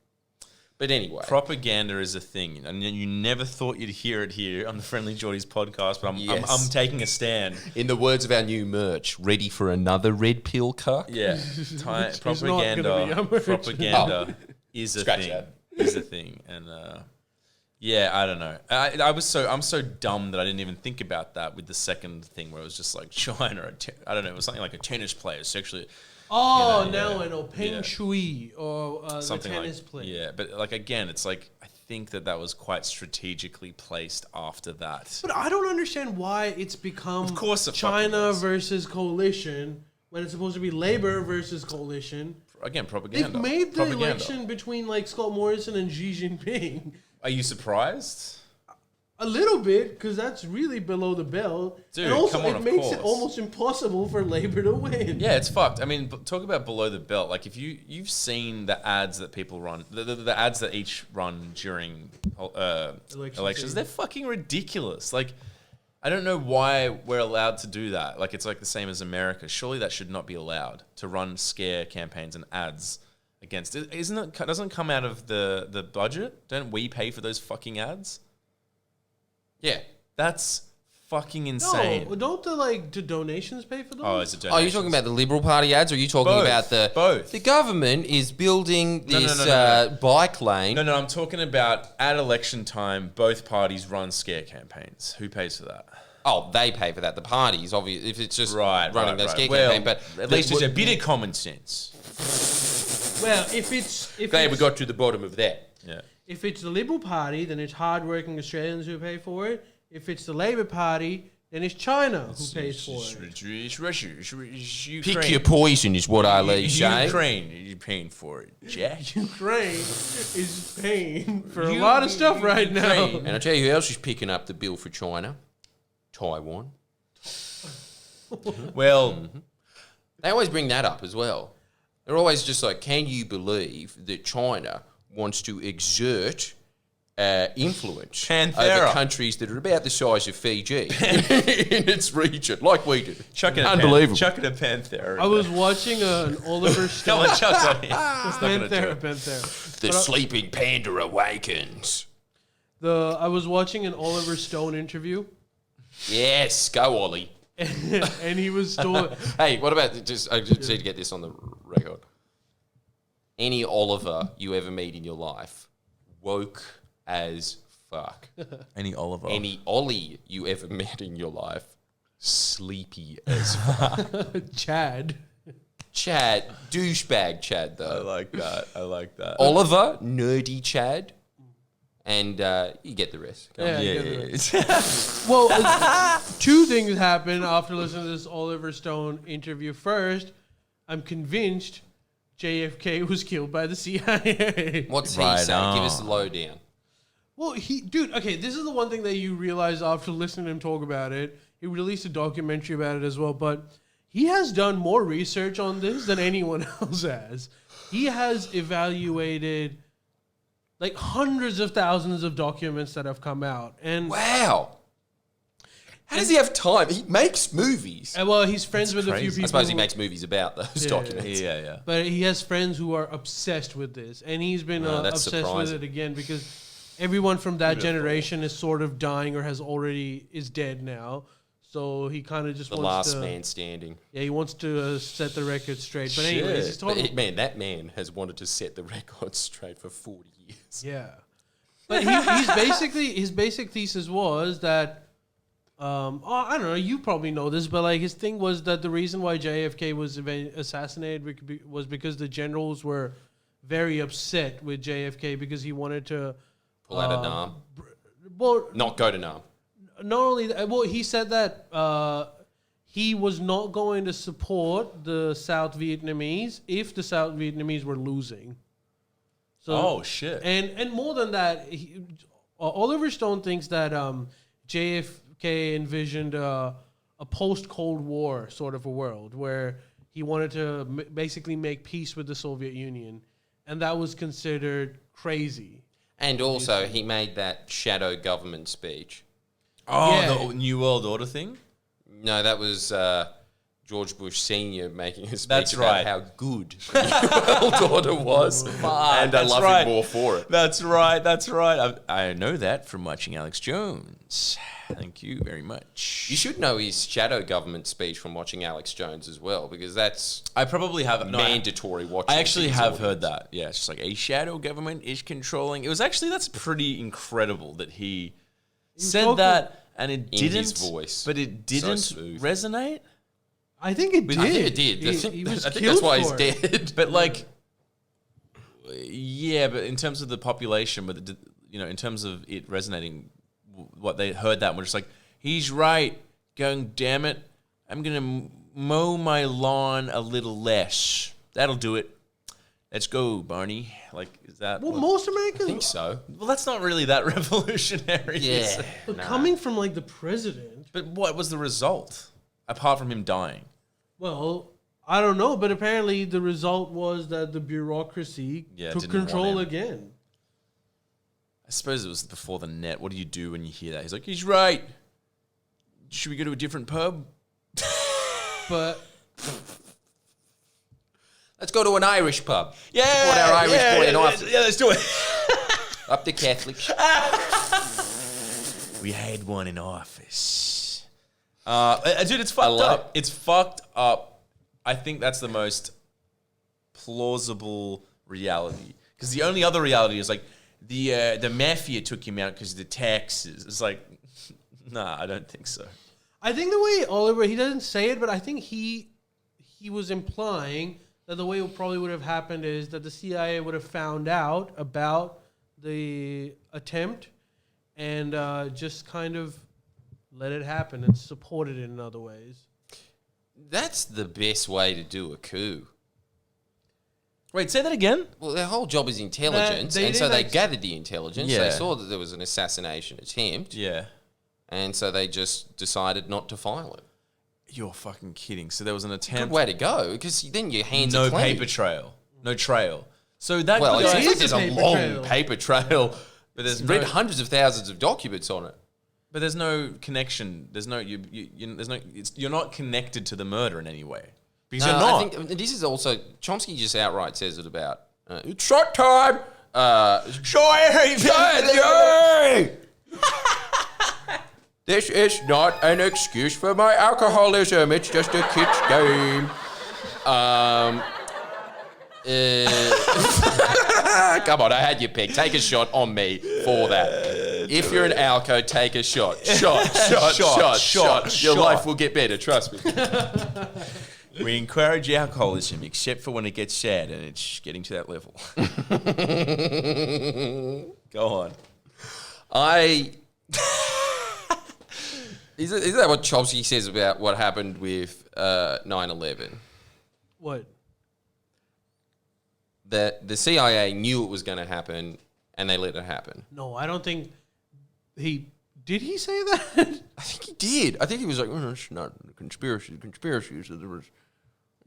But anyway. Propaganda is a thing, and you never thought you'd hear it here on the Friendlyjordies podcast, but Yes. I'm taking a stand. In the words of our new merch, ready for another red pill cuck? Yeah, It's not gonna be our merch. propaganda is a Scratch thing. that. Is a thing, and I don't know. I'm so dumb that I didn't even think about that with the second thing where it was just like China. I don't know. It was something like a tennis player sexually. Oh, You know, now I know. Peng yeah. Shui or the Something tennis like player. yeah, but like again, it's like I think that was quite strategically placed after that. But I don't understand why it's become Of course it China fucking is. versus coalition when it's supposed to be Labour versus coalition. Again, propaganda. They've made the Propaganda. election between like Scott Morrison and Xi Jinping Are you surprised? a little bit because that's really below the belt. Dude, and also come on, it of makes course. it almost impossible for Labour to win. Yeah, it's fucked. I mean, talk about below the belt. Like, if you've seen the ads that people run, the ads that each run during elections, season. they're fucking ridiculous. Like, I don't know why we're allowed to do that. Like, it's like the same as America. Surely that should not be allowed to run scare campaigns and ads against it. Doesn't it come out of the budget? Don't we pay for those fucking ads? Yeah. That's fucking insane. No, don't the donations pay for those? Oh, it's a Oh, donation. you're talking about the Liberal Party ads, or are you talking Both, about the... both. The government is building No, this no. bike lane. No, I'm talking about at election time, both parties run scare campaigns. Who pays for that? Oh, they pay for that. The parties, obviously, if it's just running that scare Well, campaign. But at least there's a bit of common sense. Well, if Glad we it's, got to the bottom of that. Yeah. if it's the Liberal Party, then it's hard-working Australians who pay for it. If it's the Labour Party, then it's China who pays for it. It's Russia. It's Ukraine. Pick your poison is what I say. Ukraine. You're paying for it, Jack. Ukraine is paying for a lot of stuff right now. Ukraine. And I'll tell you who else is picking up the bill for China. Taiwan. Well, They always bring that up as well. They're always just like, can you believe that China wants to exert influence Panthera. over countries that are about the size of Fiji in its region, like we did. Unbelievable. Chuck it a Panthera. I was watching an Oliver Stone. Come on, chuck it. Panthera. The sleeping panda awakens. I was watching an Oliver Stone interview, Yes, go Ollie. and he was still. Hey, what about I just need to get this on the record. Any Oliver you ever meet in your life, woke as fuck. Any Oliver. Any Ollie you ever met in your life, sleepy as fuck. Chad. Chad, douchebag Chad I though. like that. Oliver, nerdy Chad. And you get the rest. Go on. Yeah. Well, two things happened after listening to this Oliver Stone interview. First, I'm convinced JFK was killed by the CIA. What's he Right saying? Give us on. the lowdown. Well, okay, this is the one thing that you realize after listening to him talk about it. He released a documentary about it as well, but he has done more research on this than anyone else has. He has evaluated like hundreds of thousands of documents that have come out. And Wow. How does he have time? He makes movies. well, he's friends with a few crazy. people. I suppose he who- makes movies about those documents. Yeah. But he has friends who are obsessed with this, and he's been that's obsessed surprising. with it again because everyone from that generation is sort of dying or is dead now. So he kind of just The wants last to, man standing. Yeah, he wants to set the record straight. But anyways, he's talking. Man, that man has wanted to set the record straight for 40 years. Yeah, but his basic thesis was that. I don't know. You probably know this, but like his thing was that the reason why JFK was assassinated was because the generals were very upset with JFK because he wanted to Pull out a Nam. well, Not go to Nam. not only that, well, he said that he was not going to support the South Vietnamese if the South Vietnamese were losing. So, Oh, shit. And more than that, Oliver Stone thinks that JFK envisioned a post-Cold War sort of a world where he wanted to basically make peace with the Soviet Union, and that was considered crazy. And also, he made that shadow government speech. Oh, Yeah. the New World Order thing? No, that was George Bush Sr. making a speech That's about right. how good the New World Order was. And I that's love right. him more for it. That's right. I know that from watching Alex Jones. Thank you very much. You should know his shadow government speech from watching Alex Jones as well, because that's I probably have mandatory watching. I actually his have audience. heard that. Yeah, it's just like a shadow government is controlling. It was actually, that's pretty incredible that he said talking- that and it In didn't. his voice. But it didn't smooth. resonate. I think it did. I think it did. He was I think killed that's why he's for it. dead. But like, yeah, but in terms of the population, but in terms of it resonating, what they heard that and were just like, he's right. Going, damn it, I'm gonna mow my lawn a little less. That'll do it. Let's go, Barney. Like, is that? Well, what- most Americans, I think so. well, that's not really that revolutionary. is Yeah. it? but Nah. coming from like the president. But what was the result apart from him dying? Well, I don't know, but apparently the result was that the bureaucracy Yeah, took didn't want control him. again. I suppose it was before the net. What do you do when you hear that? He's like, he's right. Should we go to a different pub? But Let's go to an Irish pub. Yeah, Support our Irish boy in office. Yeah, let's do it. Up the Catholics. We had one in office. Dude, it's fucked love up. It's fucked up. I think that's the most plausible reality. Because the only other reality is like the mafia took him out because of the taxes. It's like, nah, I don't think so. I think the way Oliver, he doesn't say it, but I think he was implying that the way it probably would have happened is that the CIA would have found out about the attempt and just kind of let it happen and supported it in other ways. That's the best way to do a coup. Wait, say that again? Well, their whole job is intelligence, they and so didn't they ex- gathered the intelligence. Yeah. They saw that there was an assassination attempt, Yeah. and so they just decided not to file it. You're fucking kidding. So there was an Good attempt. way to go, because then your hands No are clean. paper trail. No trail. So that Well, guy, it seems like is there's a a paper long trail. paper trail But there's read no, hundreds of thousands of documents on it. but there's no connection. There's no you're not connected to the murder in any way because you're not. I think this is also Chomsky just outright says it about it's shot time. This is not an excuse for my alcoholism. It's just a kid's game. Come on, I had you picked. Take a shot on me for that. If you're an alco, take a shot. Shot. Your life will get better, trust me. We encourage alcoholism, except for when it gets sad and it's getting to that level. Go on. Is that what Chomsky says about what happened with 9/11? What? That the CIA knew it was going to happen and they let it happen. No, I don't think did he say that? I think he did. I think he was like, oh, it's not a conspiracy. Conspiracy. So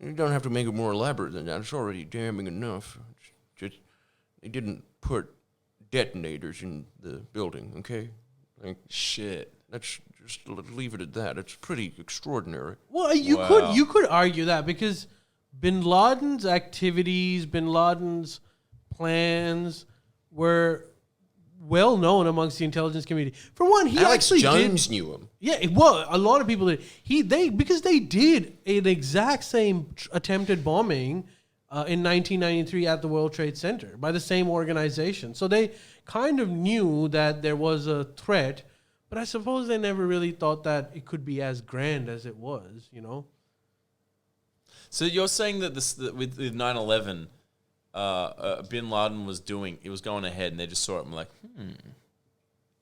you don't have to make it more elaborate than that. It's already damning enough. It's just they didn't put detonators in the building, okay? Like, Shit. that's just leave it at that. It's pretty extraordinary. Well, you could argue that because Bin Laden's activities, Bin Laden's plans were well known amongst the intelligence community. For one, he Alex actually Jones knew him. Yeah, well, a lot of people did. Because they did an exact same attempted bombing in 1993 at the World Trade Center by the same organization. So they kind of knew that there was a threat, but I suppose they never really thought that it could be as grand as it was, you know? So you're saying that with 9/11, Bin Laden was going ahead, and they just saw it and were like,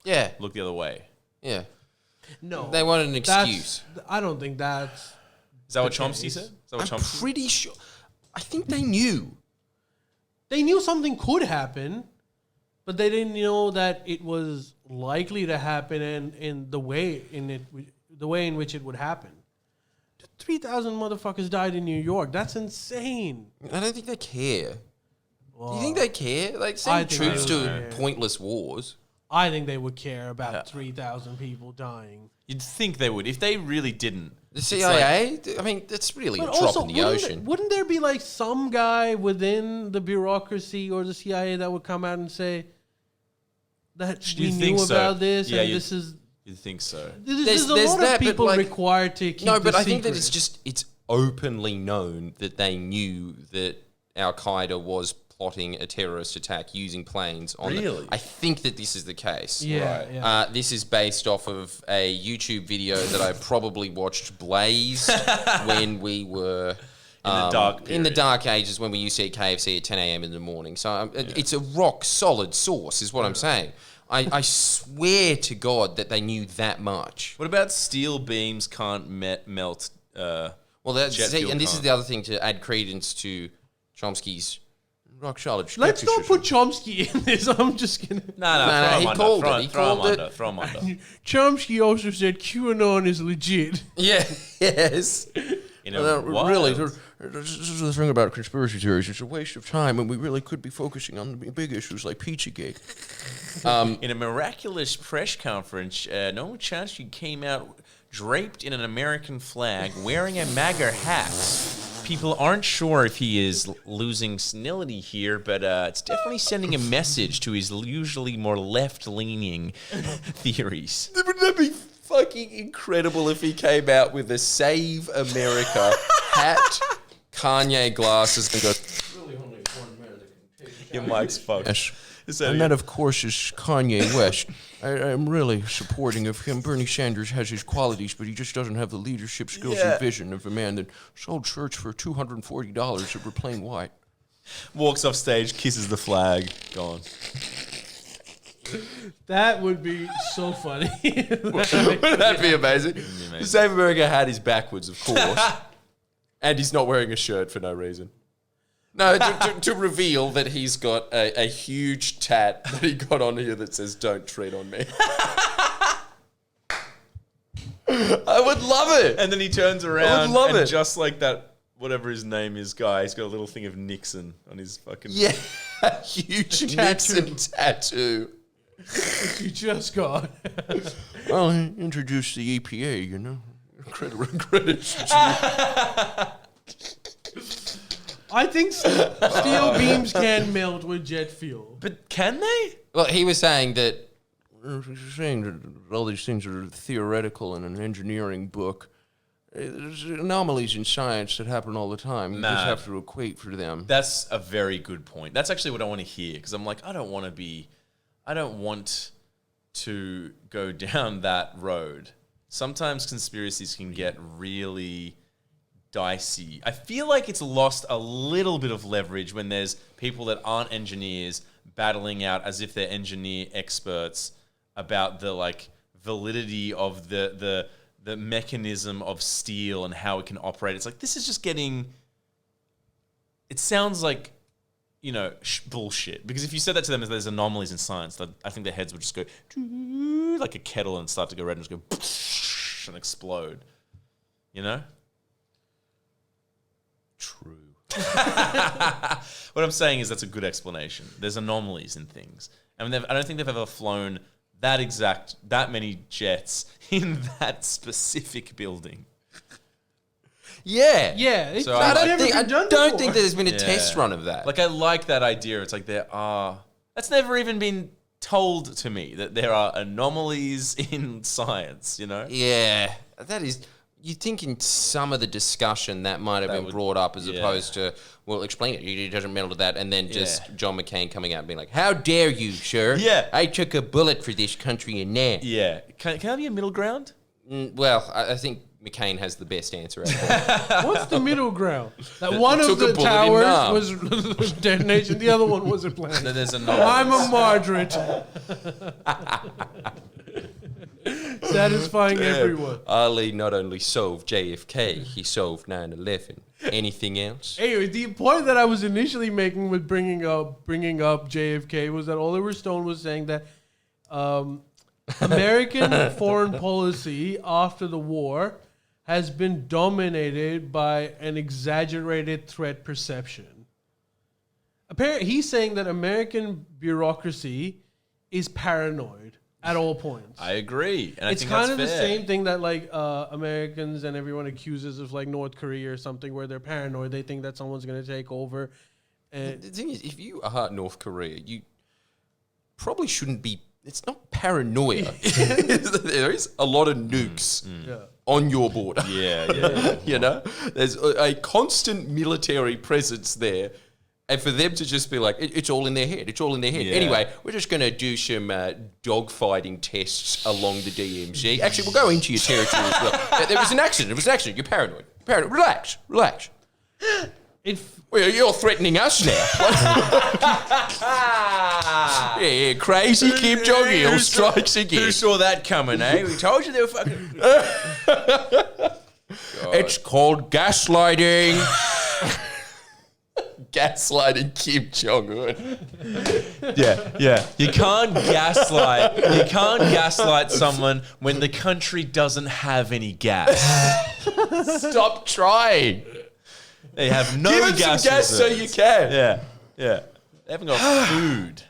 Yeah. look the other way. Yeah. No. They wanted an excuse. I don't think that's... Is that what The Chomsky case. said? Is that what I'm Chomsky? pretty sure. I think they knew. They knew something could happen, but they didn't know that it was likely to happen and in the way in which it would happen. 3,000 motherfuckers died in New York. That's insane. I don't think they care. Well, Do you think they care? Like, I send think troops they to would care. pointless wars. I think they would care about 3,000 people dying. You'd think they would. If they really didn't. The CIA? I mean, that's really a drop in the ocean. Wouldn't there be like some guy within the bureaucracy or the CIA that would come out and say that we You'd knew think so. about this Yeah, and you'd- this is... You'd think so. There's a there's lot that, of but, people like- required to keep No, but the I think that secret. it's openly known that they knew that Al Qaeda was plotting a terrorist attack using planes on them. Really? I think that this is the case. Yeah, Right. yeah. This is based off of a YouTube video that I probably watched blaze when we were in the dark ages when we used to eat KFC at 10 a.m. in the morning. So it's a rock solid source, is what I'm saying. I swear to God that they knew that much. What about steel beams can't melt? Well, that's Jet fuel and this is can't. the other thing to add credence to Chomsky's rock solid. Let's not skepticism. put Chomsky in this. I'm just gonna... No, he called it. He called it. Throw him under. Chomsky also said QAnon is legit. Yeah. Yes. You know, Really, this is the thing about conspiracy theories. It's a waste of time, and we really could be focusing on the big issues like Pizzagate. In a miraculous press conference, Noam Chomsky came out draped in an American flag, wearing a MAGA hat. People aren't sure if he is losing senility here, but it's definitely sending a message to his usually more left-leaning theories. Wouldn't that be fucking incredible if he came out with a Save America hat, Kanye glasses, and goes, really only one man that can take Your mic's fucked. Yes. that And again? that, of course, is Kanye West. I'm really supporting of him. Bernie Sanders has his qualities, but he just doesn't have the leadership skills Yeah. and vision of a man that sold shirts for $240 that were plain white. Walks off stage, kisses the flag, gone. That would be so funny. Wouldn't that be amazing? The Save America hat is backwards, of course. And he's not wearing a shirt for no reason. No, to reveal that he's got a huge tat that he got on here that says, "Don't tread on me." I would love it. And then he turns around love and it. just like that, whatever his name is, guy, he's got a little thing of Nixon on his fucking... Yeah, huge Nixon tattoo. which you just got. I'll introduce the EPA, you know. Credit. I think steel beams can melt with jet fuel. But can they? Well, he was saying that all these things are theoretical in an engineering book. There's anomalies in science that happen all the time. You just have to equate for them. That's a very good point. That's actually what I want to hear, because I'm like, I don't want to go down that road. Sometimes conspiracies can get really dicey. I feel like it's lost a little bit of leverage when there's people that aren't engineers battling out as if they're engineer experts about the like validity of the mechanism of steel and how it can operate. It's like, this is just getting... It sounds like, you know, bullshit. Because if you said that to them as there's anomalies in science, I think their heads would just go like a kettle and start to go red and just go and explode. You know? True. What I'm saying is that's a good explanation. There's anomalies in things. I mean, I don't think they've ever flown that many jets in that specific building. Yeah. Yeah. So I don't before. think that there's been a test run of that. Like, I like that idea. It's like that's never even been told to me, that there are anomalies in science, you know? Yeah. That is... You'd think in some of the discussion that might have been brought up as opposed to, well, explain it. It doesn't meddle to that. And then just John McCain coming out and being like, how dare you, sir? Yeah. I took a bullet for this country and that. Yeah. Can I be a middle ground? Well, I think McCain has the best answer out of all. What's the middle ground? That one of took a the bullet towers in was detonation. The other one wasn't planned. There's I'm a Margaret. Satisfying everyone. Ali not only solved JFK, he solved 9/11. Anything else? Anyway, the point that I was initially making with bringing up JFK was that Oliver Stone was saying that American foreign policy after the war has been dominated by an exaggerated threat perception. Apparently, he's saying that American bureaucracy is paranoid at all points. I agree. And It's I think kind that's of the fair. same thing that like Americans and everyone accuses of like North Korea or something, where they're paranoid. They think that someone's going to take over. And The thing is, if you are North Korea, you probably shouldn't be. It's not paranoia. There is a lot of nukes on your border. Yeah. You know, there's a constant military presence there. And for them to just be like, it's all in their head. It's all in their head. Yeah. Anyway, we're just going to do some dogfighting tests along the DMZ. Actually, we'll go into your territory as well. There was an accident. It was an accident. You're paranoid. Relax. Well, you're threatening us now. Yeah, crazy Kim Jong-il strikes again. Who saw that coming, eh? We told you they were fucking... It's called gaslighting. Gaslighting Kim Jong-un. Yeah. You can't gaslight someone when the country doesn't have any gas. Stop trying. They have no Give it gas. some gas so you can. Yeah. They haven't got food.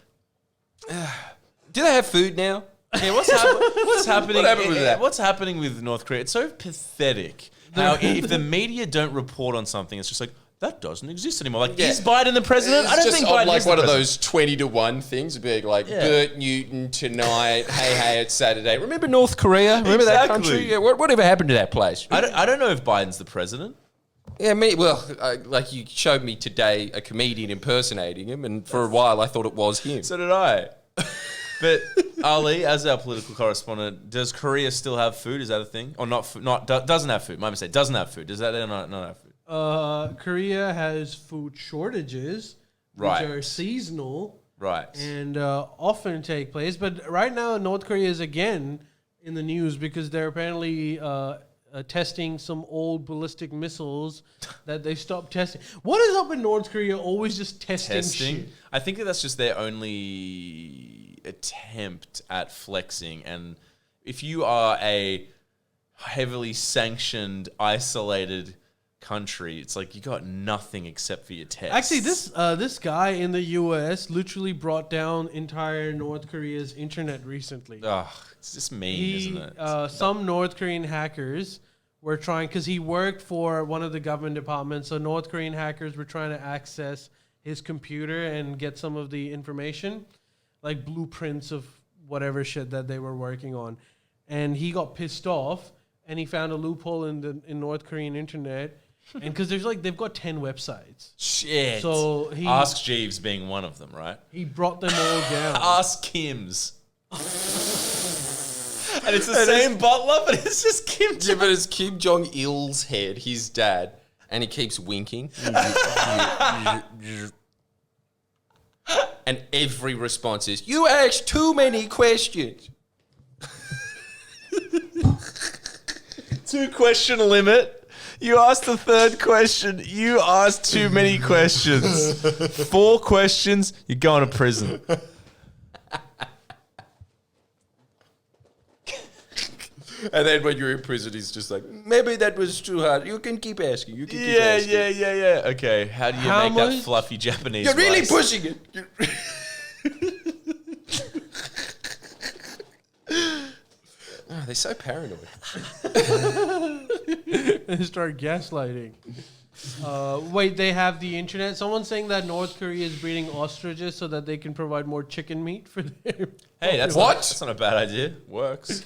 Do they have food now? Yeah, what's happening? What happened with that? What's happening with North Korea? It's so pathetic. How if the media don't report on something, it's just like, that doesn't exist anymore. Like, is Biden the president? It's I don't just think on Biden like is the one of president. those 20-1 things, being like Bert Newton tonight. hey, it's Saturday. Remember North Korea? Remember that Exactly. country? Yeah, whatever happened to that place? I don't know if Biden's the president. Yeah, me. Well, like you showed me today, a comedian impersonating him, and for a while I thought it was him. So did I. But Ali, as our political correspondent, does Korea still have food? Is that a thing? Or doesn't have food. My mistake. Doesn't have food. Does that not have food? Korea has food shortages, which are seasonal, and often take place. But right now, North Korea is again in the news because they're apparently testing some old ballistic missiles that they stopped testing. What is up in North Korea? Always just testing shit. I think that's just their only attempt at flexing. And if you are a heavily sanctioned, isolated country, it's like you got nothing except for your text. Actually, this guy in the U.S. literally brought down entire North Korea's internet recently. It's just mean, isn't it? Some North Korean hackers were trying, because he worked for one of the government departments, so North Korean hackers were trying to access his computer and get some of the information, like blueprints of whatever shit that they were working on. And he got pissed off, and he found a loophole in North Korean internet. And because they've got 10 websites. Shit. So Ask Jeeves being one of them, right? He brought them all down. Ask Kim's. And it's the same butler, but it's just Kim. Yeah, but it's Kim Jong-il's head, his dad, and he keeps winking. And every response is, "You asked too many questions." 2-question limit. You asked the third question. You asked too many questions. 4 questions, you're going to prison. And then when you're in prison, he's just like, maybe that was too hard. You can keep asking. You can keep asking. Yeah. Okay, how do you make that fluffy Japanese You're really rice? pushing it. Oh, they're so paranoid. And start gaslighting. Wait, they have the internet? Someone's saying that North Korea is breeding ostriches so that they can provide more chicken meat for their... Hey, that's What? not a bad idea. Works.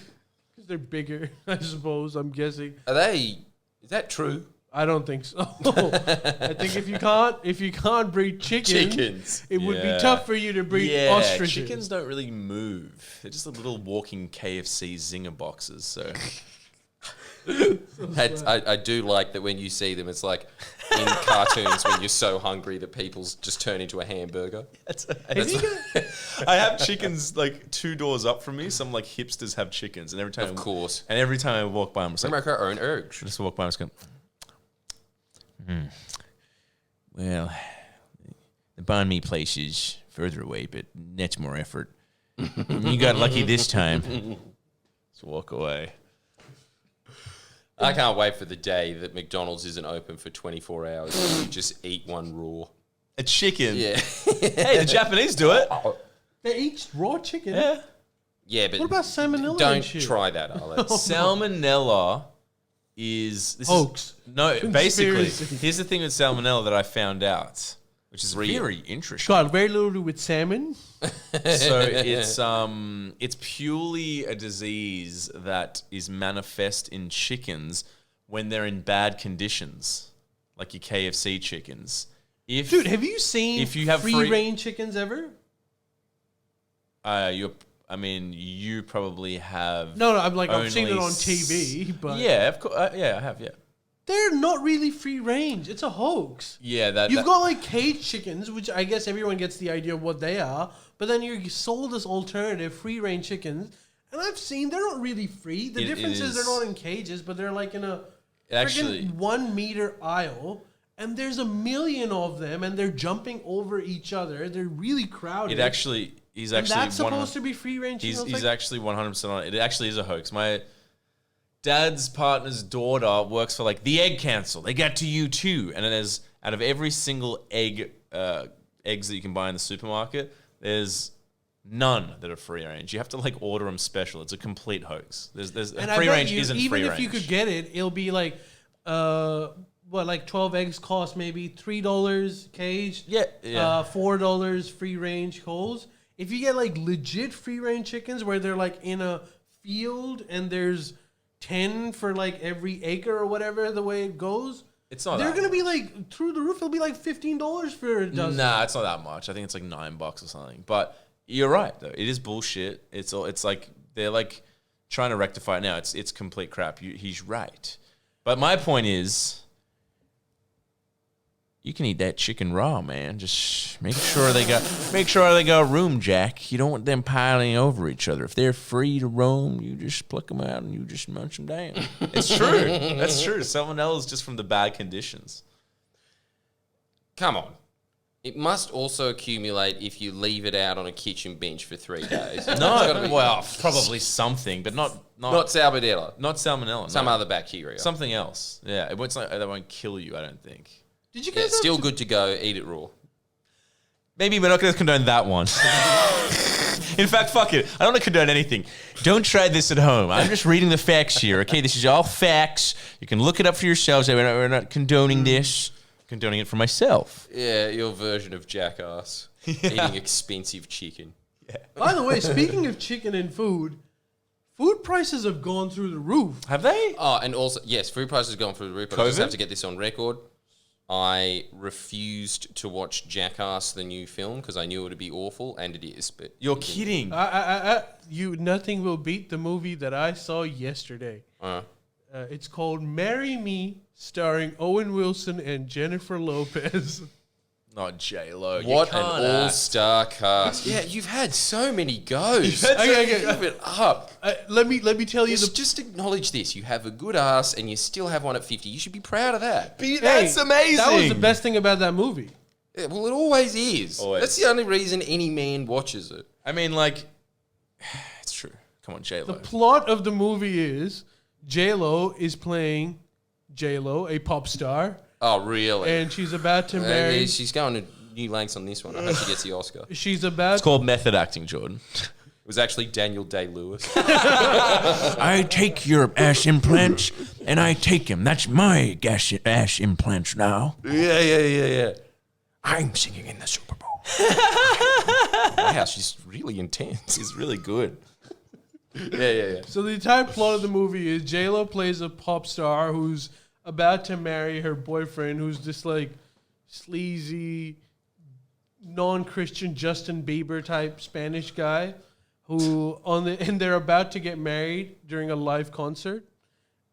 Because they're bigger, I suppose, I'm guessing. Is that true? I don't think so. I think if you can't breed chickens, it would be tough for you to breed ostriches. Chickens don't really move. They're just little walking KFC zinger boxes. So I do like that when you see them, it's like in cartoons when you're so hungry that people just turn into a hamburger. I have chickens like 2 doors up from me. Some like hipsters have chickens, and every time I walk by, I'm just We like, make our own eggs. just walk by, I'm just going. Well, the banh mi place is further away, but that's more effort. You got lucky this time. Just walk away. I can't wait for the day that McDonald's isn't open for 24 hours and you just eat one raw. A chicken? Yeah. Hey, the Japanese do it. They eat raw chicken? Yeah. Yeah, but What about salmonella? don't and shit? try that, Alex. Salmonella is... Hoax. No, basically, Conspiracy. here's the thing with salmonella that I found out, which is very interesting. Got very little to do with salmon. So it's purely a disease that is manifest in chickens when they're in bad conditions, like your KFC chickens. Dude, have you seen if you have free range chickens ever? You probably have. No, I've seen it only on TV, but yeah, of course, I have. Yeah, they're not really free range. It's a hoax. yeah. You've got like cage chickens, which I guess everyone gets the idea of what they are, but then you're sold this alternative free range chickens, and I've seen they're not really free. The difference is they're not in cages, but they're like in a freaking 1 meter aisle. And there's a million of them, and they're jumping over each other. They're really crowded. He's actually. That's supposed to be free range. He's actually 100% on it. It actually is a hoax. My dad's partner's daughter works for like the Egg Council. They get to you too, and there's out of every single eggs that you can buy in the supermarket, there's none that are free range. You have to like order them special. It's a complete hoax. There's and free range isn't free range. Even if you could get it, it'll be like. Like 12 eggs cost maybe $3 cage. Yeah. $4 free range holes. If you get like legit free range chickens where they're like in a field and there's 10 for like every acre or whatever the way it goes, it's not. They're gonna be like through the roof. It'll be like $15 for a dozen. Nah, it's not that much. I think it's like $9 or something. But you're right though. It is bullshit. It's like they're like trying to rectify it now. It's complete crap. He's right. But my point is, you can eat that chicken raw, man. Just make sure they got room, Jack. You don't want them piling over each other. If they're free to roam, you just pluck them out and you just munch them down. It's true. That's true. Salmonella is just from the bad conditions. Come on. It must also accumulate if you leave it out on a kitchen bench for 3 days. No, well, probably something, but not salmonella. Not salmonella. Some no. other bacteria. Something else. Yeah, it's like that won't kill you. I don't think. Did you Yeah, guys still good to go. Eat it raw. Maybe we're not going to condone that one. In fact, fuck it. I don't want to condone anything. Don't try this at home. I'm just reading the facts here, okay? This is all facts. You can look it up for yourselves. We're not condoning this. Condoning it for myself. Yeah, your version of jackass. Eating expensive chicken. By the way, speaking of chicken and food prices have gone through the roof. Have they? Oh, and also, yes, food prices have gone through the roof, but I just COVID? have to get this on record. I refused to watch Jackass, the new film, because I knew it would be awful, and it is. But You're kidding. Nothing will beat the movie that I saw yesterday. It's called Marry Me, starring Owen Wilson and Jennifer Lopez. Not J-Lo. What an all-star cast. Yeah, you've had so many goes. Okay. Give it up. Let me tell you Just acknowledge this. You have a good ass, and you still have one at 50. You should be proud of that. That's amazing. That was the best thing about that movie. Yeah, well, it always is. Always. That's the only reason any man watches it. I mean, like, it's true. Come on, J-Lo. The plot of the movie is J-Lo is playing J-Lo, a pop star, Oh, really? and she's about to marry. Yeah, she's going to new lengths on this one. I hope she gets the Oscar. It She's about. It's called method acting, Jordan. was actually Daniel Day-Lewis. I take your ass implants and I take him. That's my ass implants now. Yeah. I'm singing in the Super Bowl. Wow, she's really intense. He's really good. Yeah. So the entire plot of the movie is J-Lo plays a pop star who's about to marry her boyfriend, who's this like sleazy, non-Christian Justin Bieber type Spanish guy, and they're about to get married during a live concert,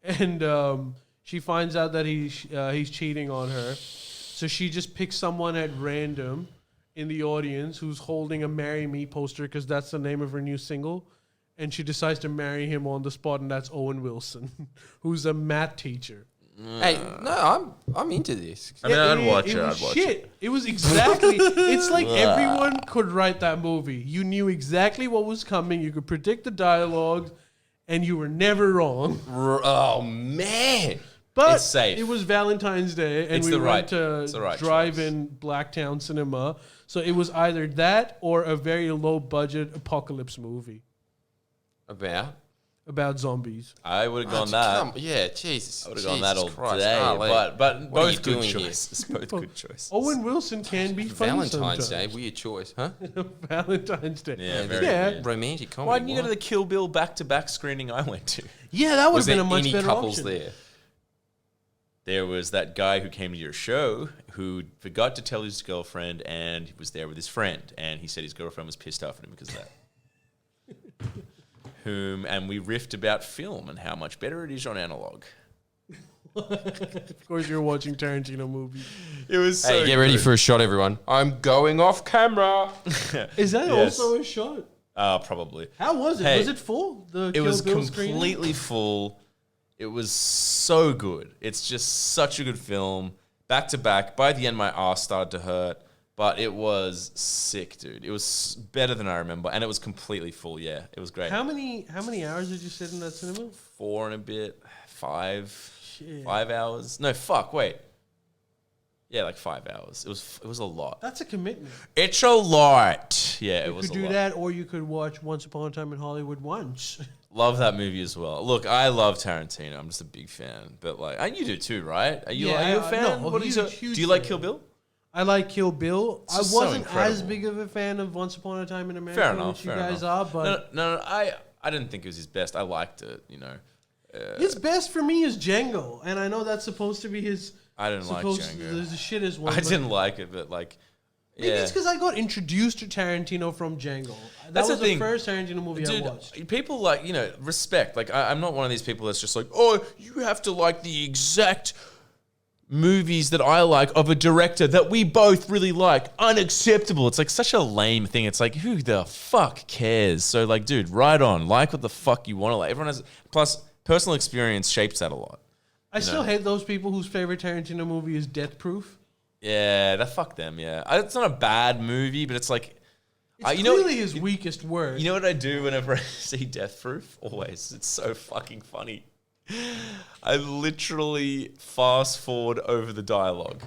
and she finds out that he's cheating on her, so she just picks someone at random in the audience who's holding a "Marry Me" poster because that's the name of her new single. And she decides to marry him on the spot, and that's Owen Wilson, who's a math teacher. Hey, no, I'm into this. I mean, I'd watch it. Was shit. It was exactly. It's like everyone could write that movie. You knew exactly what was coming. You could predict the dialogue, and you were never wrong. Oh man! But It's safe. it was Valentine's Day, and It's we the went right- to drive-in Blacktown Cinema. So it was either that or a very low-budget apocalypse movie about zombies. I would have gone that. Yeah, Jesus. I would have gone that all Christ. day. Golly. But What are you both good doing here? choices. Both good choices. Owen Wilson can be funny Valentine's sometimes. Day, weird choice, huh? Valentine's Day. Yeah, very Yeah. weird. Romantic comedy. Why didn't you go to what? the Kill Bill back-to-back screening I went to? Yeah, that would Was have there been a much any better couples option. there? There was that guy who came to your show who forgot to tell his girlfriend and he was there with his friend. And he said his girlfriend was pissed off at him because of that. And we riffed about film and how much better it is on analog. Of course, you're watching Tarantino movies. It was so Hey, get ready good. for a shot, everyone. I'm going off camera. Is that Yes. also a shot? Probably. How was it? Hey, Was it full? The It Kill was Bill screening? completely full. It was so good. It's just such a good film. Back to back. By the end, my ass started to hurt. But it was sick, dude. It was better than I remember. And it was completely full, yeah. It was great. How many hours did you sit in that cinema? 4 and a bit. 5. Shit. 5 hours. No, fuck, wait. Yeah, like 5 hours. It was a lot. That's a commitment. It's a lot. Yeah, it You was could a do lot. that, or you could watch Once Upon a Time in Hollywood once. Love that movie as well. Look, I love Tarantino. I'm just a big fan. But like, and you do too, right? Are you a fan? no, What is huge, it? huge Do you like fan. Kill Bill? I like Kill Bill. I just so wasn't as incredible. big of a fan of Once Upon a Time in America, Fair enough. which you fair guys enough. are, but No, I didn't think it was his best. I liked it, you know. his best for me is Django, and I know that's supposed to be his. I didn't like Django. There's the shittest one. I but didn't like it, but like, Maybe yeah. it's because I got introduced to Tarantino from Django. That That's was the thing. first Tarantino movie I Dude, watched. people like, you know, respect. Like, I'm not one of these people that's just like, oh, you have to like the exact movies that I like of a director that we both really like. Unacceptable. It's like such a lame thing. It's like, who the fuck cares? So like, dude, right on. Like what the fuck you want to like. Everyone has, plus personal experience shapes that a lot. I still hate those people whose favorite Tarantino movie is Death Proof. Yeah, fuck them. Yeah, it's not a bad movie, but it's like, It's clearly his weakest word. You know what I do whenever I see Death Proof? Always, it's so fucking funny. I literally fast forward over the dialogue.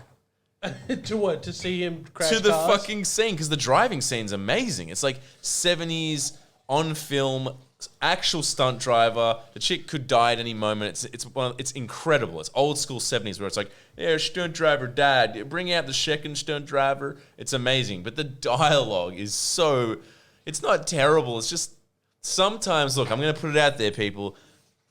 To what? To see him crash To the cars? fucking scene, because the driving scene's amazing. It's like 70s on film, actual stunt driver. The chick could die at any moment. It's incredible. It's old school 70s where it's like, yeah, stunt driver died. Bring out the second stunt driver. It's amazing. But the dialogue is so... It's not terrible. It's just... Sometimes, look, I'm going to put it out there, people.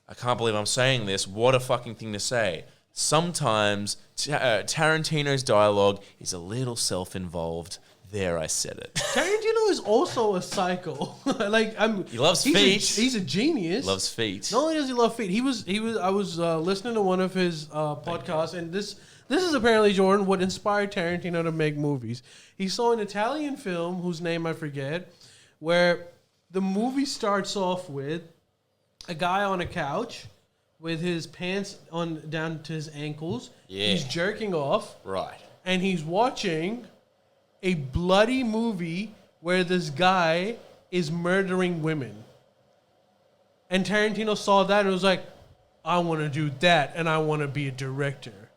I can't believe I'm saying this. What a fucking thing to say. Sometimes Tarantino's dialogue is a little self-involved. There, I said it. Tarantino is also a psycho. He loves feet. He's a genius. Loves feet. Not only does he love feet, I was listening to one of his podcasts, and this is apparently, Jordan, what inspired Tarantino to make movies. He saw an Italian film whose name I forget, where the movie starts off with a guy on a couch with his pants on down to his ankles. Yeah. He's jerking off. Right. And he's watching a bloody movie where this guy is murdering women. And Tarantino saw that and was like, I want to do that, and I want to be a director.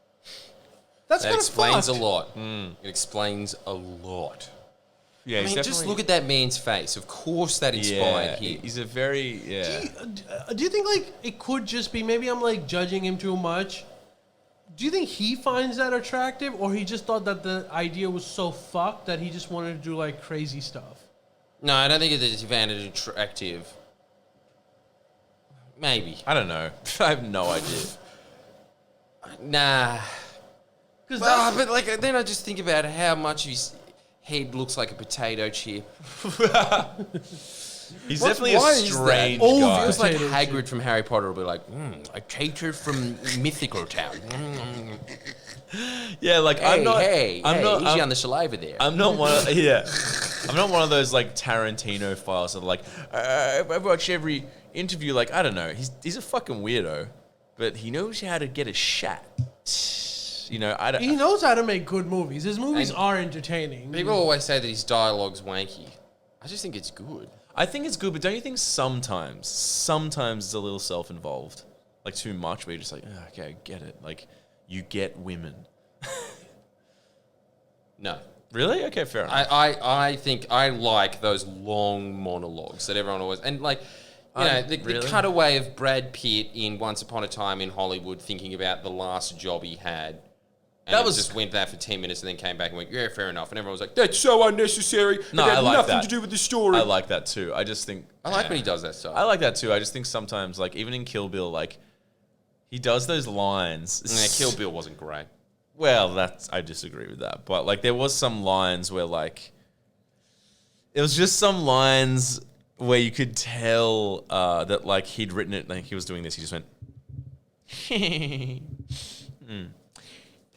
That explains a lot. It explains a lot. Yeah, I mean, just look at that man's face. Of course that inspired him. He's a very... Yeah. Do you think, like, it could just be, maybe I'm, like, judging him too much? Do you think he finds that attractive, or he just thought that the idea was so fucked that he just wanted to do, like, crazy stuff? No, I don't think he found it attractive. Maybe. I don't know. I have no idea. Nah. But, like, then I just think about how much his head looks like a potato chip. He's definitely a strange Old guy. It's like Potato Hagrid from Harry Potter will be like, a teacher from Mythical Town. Yeah, like I'm not. Easy on the saliva there. I'm not one. I'm not one of those like Tarantino files that are like I watch every interview. Like I don't know. He's a fucking weirdo, but he knows how to get a shot. You know, He knows how to make good movies. His movies And are entertaining. People always say that his dialogue's wanky. I just think it's good. I think it's good, but don't you think sometimes it's a little self-involved, like too much, where you're just like, oh, okay, I get it. Like, you get women. No. Really? Okay, fair enough. I think I like those long monologues that everyone always... And, like, you know, the cutaway of Brad Pitt in Once Upon a Time in Hollywood thinking about the last job he had. And That was just went there for 10 minutes and then came back and went, yeah, fair enough. And everyone was like, that's so unnecessary. No, it had I like nothing that. to do with the story. I like that too. I just think... I like when he does that stuff. I like that too. I just think sometimes, like, even in Kill Bill, like, he does those lines. Yeah, Kill Bill wasn't great. Well, I disagree with that. But, like, there was some lines where, like... It was just some lines where you could tell that, like, he'd written it, like, he was doing this. He just went...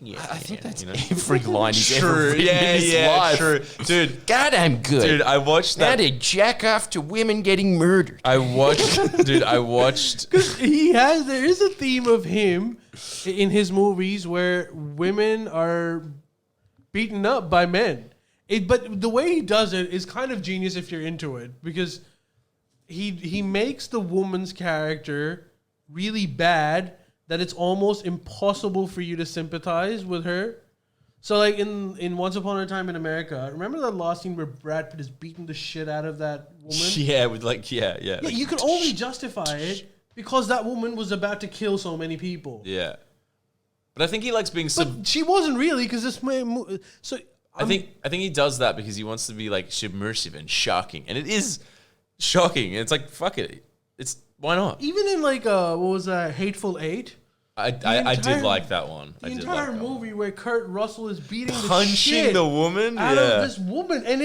I think that's you know? every line he's ever True. written Yeah, in his yeah, life. true. Dude, Goddamn good. dude, I watched Now that. to jack off to women getting murdered. I watched... There is a theme of him in his movies where women are beaten up by men. But the way he does it is kind of genius if you're into it, because he makes the woman's character really bad that it's almost impossible for you to sympathize with her. So, like, in Once Upon a Time in America, remember that last scene where Brad Pitt is beating the shit out of that woman? Yeah, with like, yeah. Yeah, you could only justify it because that woman was about to kill so many people. Yeah. But I think he likes being... But she wasn't really, because this man... So I think he does that because he wants to be, like, submersive and shocking. And it is shocking. And it's like, fuck it. It's... Why not? even in, like, what was that, Hateful Eight? I did like that one. The entire movie where Kurt Russell is beating the Punching shit the woman? out Yeah. of this woman. And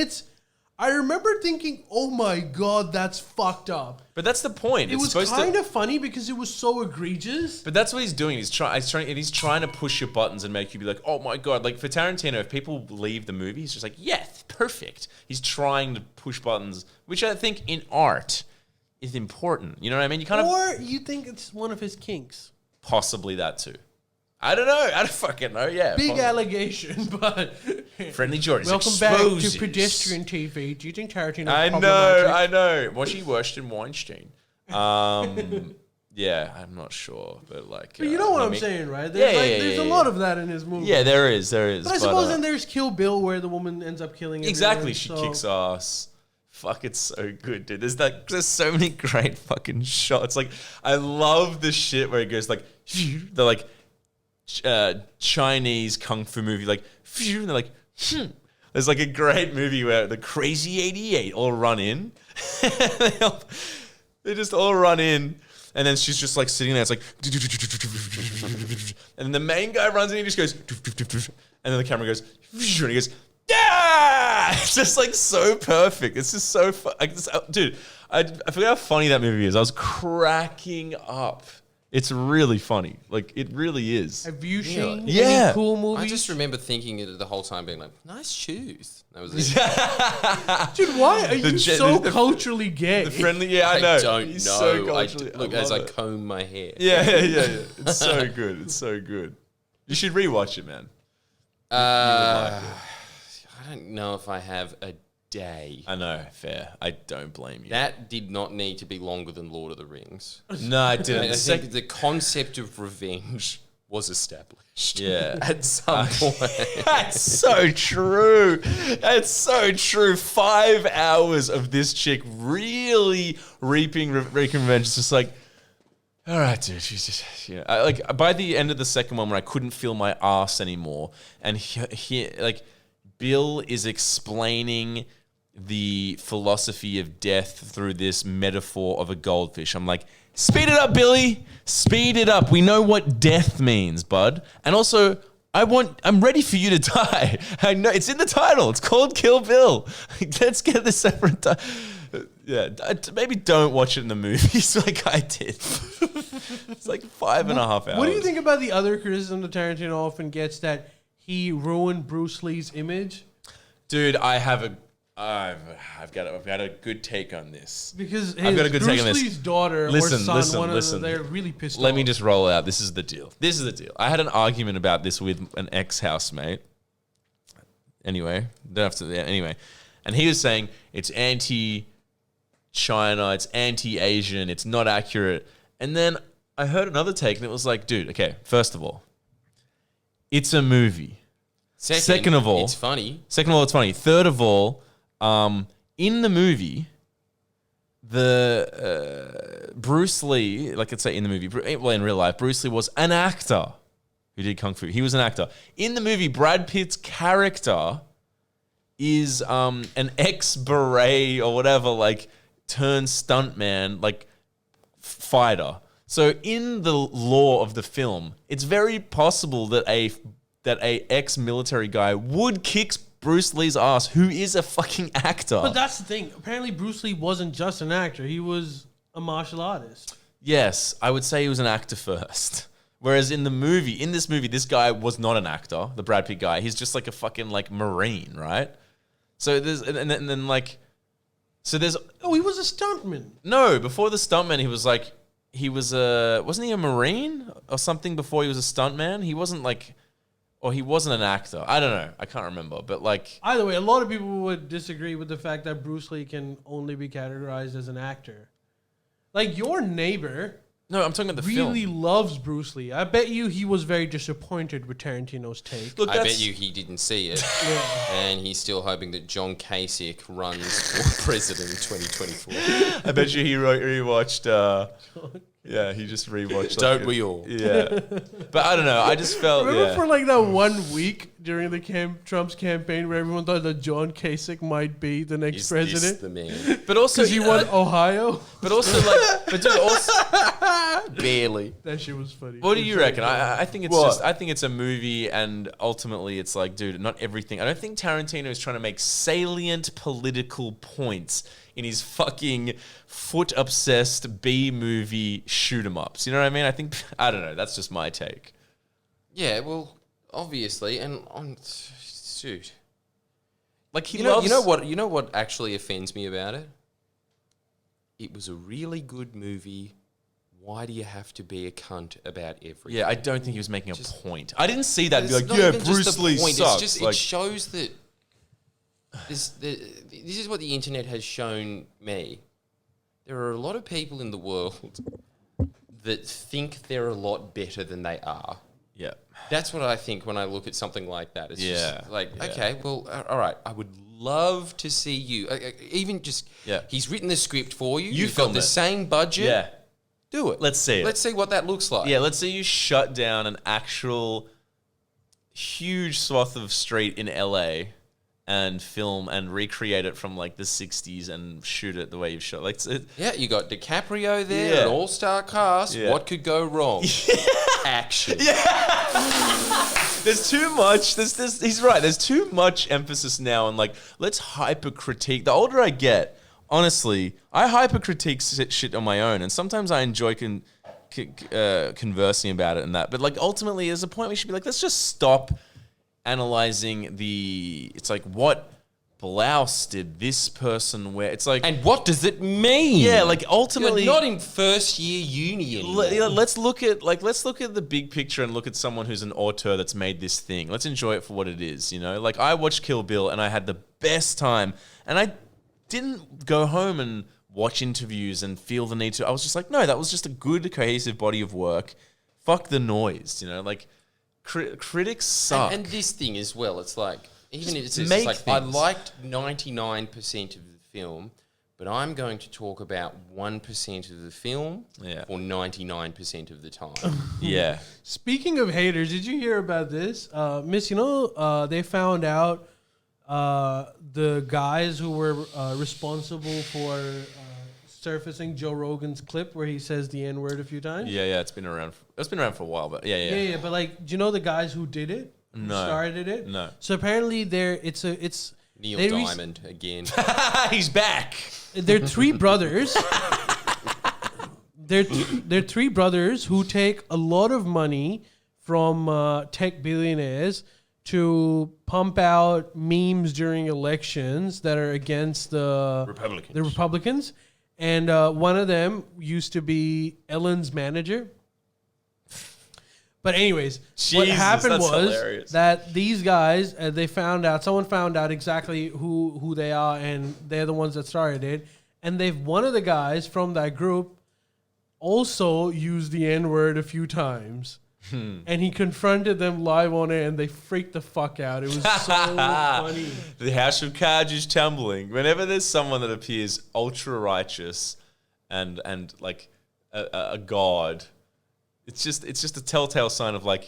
I remember thinking, oh my God, that's fucked up. But that's the point. It was kind of funny because it was so egregious. But that's what he's doing. He's trying to push your buttons and make you be like, oh my God. Like, for Tarantino, if people leave the movie, he's just like, yes, perfect. He's trying to push buttons, which I think in art is important. You know what I mean? Or you think it's one of his kinks. Possibly that too. I don't know. I don't fucking know. Yeah. Big fine. allegation, but Friendlyjordies. welcome back to exposes. pedestrian TV. Do you think Tarantino? I know. Was he worse than Weinstein? Yeah, I'm not sure, but like. But you know what I'm mean- saying, right? There's a lot of that in his movie. Yeah, there is. But I suppose then there's Kill Bill where the woman ends up killing everyone, exactly. She so- kicks ass. Fuck, it's so good, dude. There's so many great fucking shots. Like, I love the shit where it goes like, they're like Chinese kung fu movie, like, and they're like, There's like a great movie where the Crazy 88 all run in. They just all run in. And then she's just like sitting there. It's like, and then the main guy runs in and he just goes, and then the camera goes, and he goes, yeah! It's just like so perfect. It's just so fun. Dude, I forget how funny that movie is. I was cracking up. It's really funny. Like, it really is. Have you seen Yeah. any cool movies? I just remember thinking it the whole time, being like, "Nice shoes." That was it. Dude, why are you so the- culturally gay? The friendly, I know. I don't He's know. So culturally- Look, I as love I it. comb my hair. Yeah. It's so good. It's so good. You should rewatch it, man. I don't know if I have a day. I know, fair. I don't blame you. That did not need to be longer than Lord of the Rings. No, I didn't. I think the concept of revenge was established. Yeah. At some point. That's so true. That's so true. 5 hours of this chick really reaping revenge. It's just like, all right, dude. She's just, like by the end of the second one, when I couldn't feel my ass anymore, and he like Bill is explaining the philosophy of death through this metaphor of a goldfish. I'm like, speed it up, Billy. Speed it up. We know what death means, bud. And also, I'm ready for you to die. I know it's in the title. It's called Kill Bill. Let's get this separate. Yeah, maybe don't watch it in the movies like I did. It's like 5.5 hours. What do you think about the other criticism that Tarantino often gets, that he ruined Bruce Lee's image? Dude, I've got a good take on this. Because I've got a good take Bruce on this. Lee's daughter Listen, or son, listen. they're really pissed off. Let me just roll it out. This is the deal. I had an argument about this with an ex-housemate. Anyway, and he was saying it's anti-China, it's anti-Asian, it's not accurate. And then I heard another take, and it was like, dude, okay, first of all, it's a movie. Second of all, it's funny. It's funny. Third of all, in the movie, the Bruce Lee, like let's say in the movie, well, in real life, Bruce Lee was an actor who did kung fu. He was an actor. In the movie, Brad Pitt's character is an ex-beret or whatever, like turned stuntman, like fighter. So in the law of the film, it's very possible that a ex-military guy would kick Bruce Lee's ass, who is a fucking actor. But that's the thing. Apparently, Bruce Lee wasn't just an actor. He was a martial artist. Yes, I would say he was an actor first. Whereas in this movie, this guy was not an actor, the Brad Pitt guy. He's just like a fucking like Marine, right? So there's, and then like, so there's, Oh, he was a stuntman. no, before the stuntman, wasn't he a Marine or something before he was a stuntman? He wasn't like, or he wasn't an actor. I don't know. I can't remember. But like, Either way, a lot of people would disagree with the fact that Bruce Lee can only be categorized as an actor. Like, your neighbor no, I'm talking about the really film. loves Bruce Lee. I bet you he was very disappointed with Tarantino's take. Look, I bet you he didn't see it. Yeah. And he's still hoping that John Kasich runs for president in 2024. I bet you he rewatched. Yeah, he just rewatched. Don't we all? Yeah, but I don't know. I just felt. Remember Yeah. for like that 1 week during the Trump's campaign where everyone thought that John Kasich might be the next Is this president? the man? But also, Because he won Ohio? But also, like, but dude, also, Barely. That shit was funny. what do you reckon? I think it's What? I think it's a movie, and ultimately, it's like, dude, not everything. I don't think Tarantino is trying to make salient political points in his fucking foot-obsessed B-movie shoot-em-ups. You know what I mean? I don't know. That's just my take. Yeah, well, obviously, and dude, Like, he you know, loves. you know what actually offends me about it? It was a really good movie why do you have to be a cunt about everything? Yeah, I don't think he was making a point. I didn't see that and be It's like, not yeah, even just Bruce the Lee point, sucks. It's just, like, it shows that this is what the internet has shown me. There are a lot of people in the world that think they're a lot better than they are. yeah. That's what I think when I look at something like that. It's Yeah, just like, yeah. okay, well, all right, I would love to see you. Even just, Yeah. he's written the script for you. You've film got the it. same budget. Yeah. Do it. Let's see it. Let's see what that looks like. Yeah, let's say you shut down an actual huge swath of street in LA and film and recreate it from like the 60s and shoot it the way you've shot. Like, Yeah, you got DiCaprio there, Yeah. an all-star cast. Yeah. What could go wrong? Action. there's too much. He's right. There's too much emphasis now on like, let's hyper critique. The older I get, honestly, I hyper critique shit on my own, and sometimes I enjoy conversing about it and that. But like, ultimately, there's a point we should be like, let's just stop analyzing the. It's like, what blouse did this person wear? It's like, And what does it mean? yeah, like ultimately, You're not in first year uni anymore. let's look at the big picture and look at someone who's an auteur that's made this thing. Let's enjoy it for what it is, you know? Like, I watched Kill Bill and I had the best time, and I didn't go home and watch interviews and feel the need to. I was just like, no, that was just a good cohesive body of work. Fuck the noise, you know? Like, critics suck. And this thing as well, it's like, even if it's make like, I things. liked 99% of the film, but I'm going to talk about 1% of the film Yeah. for 99% of the time. Yeah. Speaking of haters, did you hear about this? Miss, they found out the guys who were responsible for surfacing Joe Rogan's clip where he says the N-word a few times. Yeah, it's been around. It's been around for a while, but yeah. Yeah, but like, do you know the guys who did it? Who No. started it? No. So apparently it's Neil they Diamond again. He's back. they're three brothers. They're three brothers who take a lot of money from tech billionaires to pump out memes during elections that are against the Republicans. And one of them used to be Ellen's manager. But anyways, what Jesus, happened that's was hilarious. that these guys, someone found out exactly who they are, and they're the ones that started it. And one of the guys from that group also used the N-word a few times. And he confronted them live on it, and they freaked the fuck out. It was so funny. The house of cards is tumbling. Whenever there's someone that appears ultra righteous and like a god, it's just a telltale sign of like,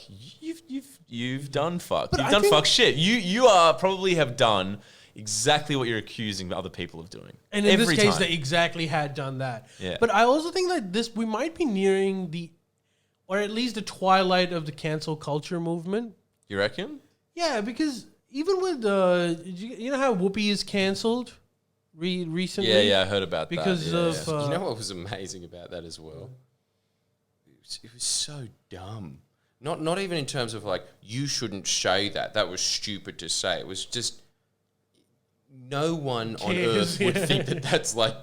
you've done fuck. But You've I done think- fuck shit. You are probably have done exactly what you're accusing other people of doing. And in Every this case, time. they exactly had done that. Yeah. But I also think that we might be nearing or at least the twilight of the cancel culture movement. You reckon? Yeah, because even with you know how Whoopi is canceled recently? Yeah, I heard about Because that. of Yeah. You know what was amazing about that as well? It was so dumb. Not even in terms of like, you shouldn't say that. That was stupid to say. It was just, no one on Cares, earth would yeah. think that that's like,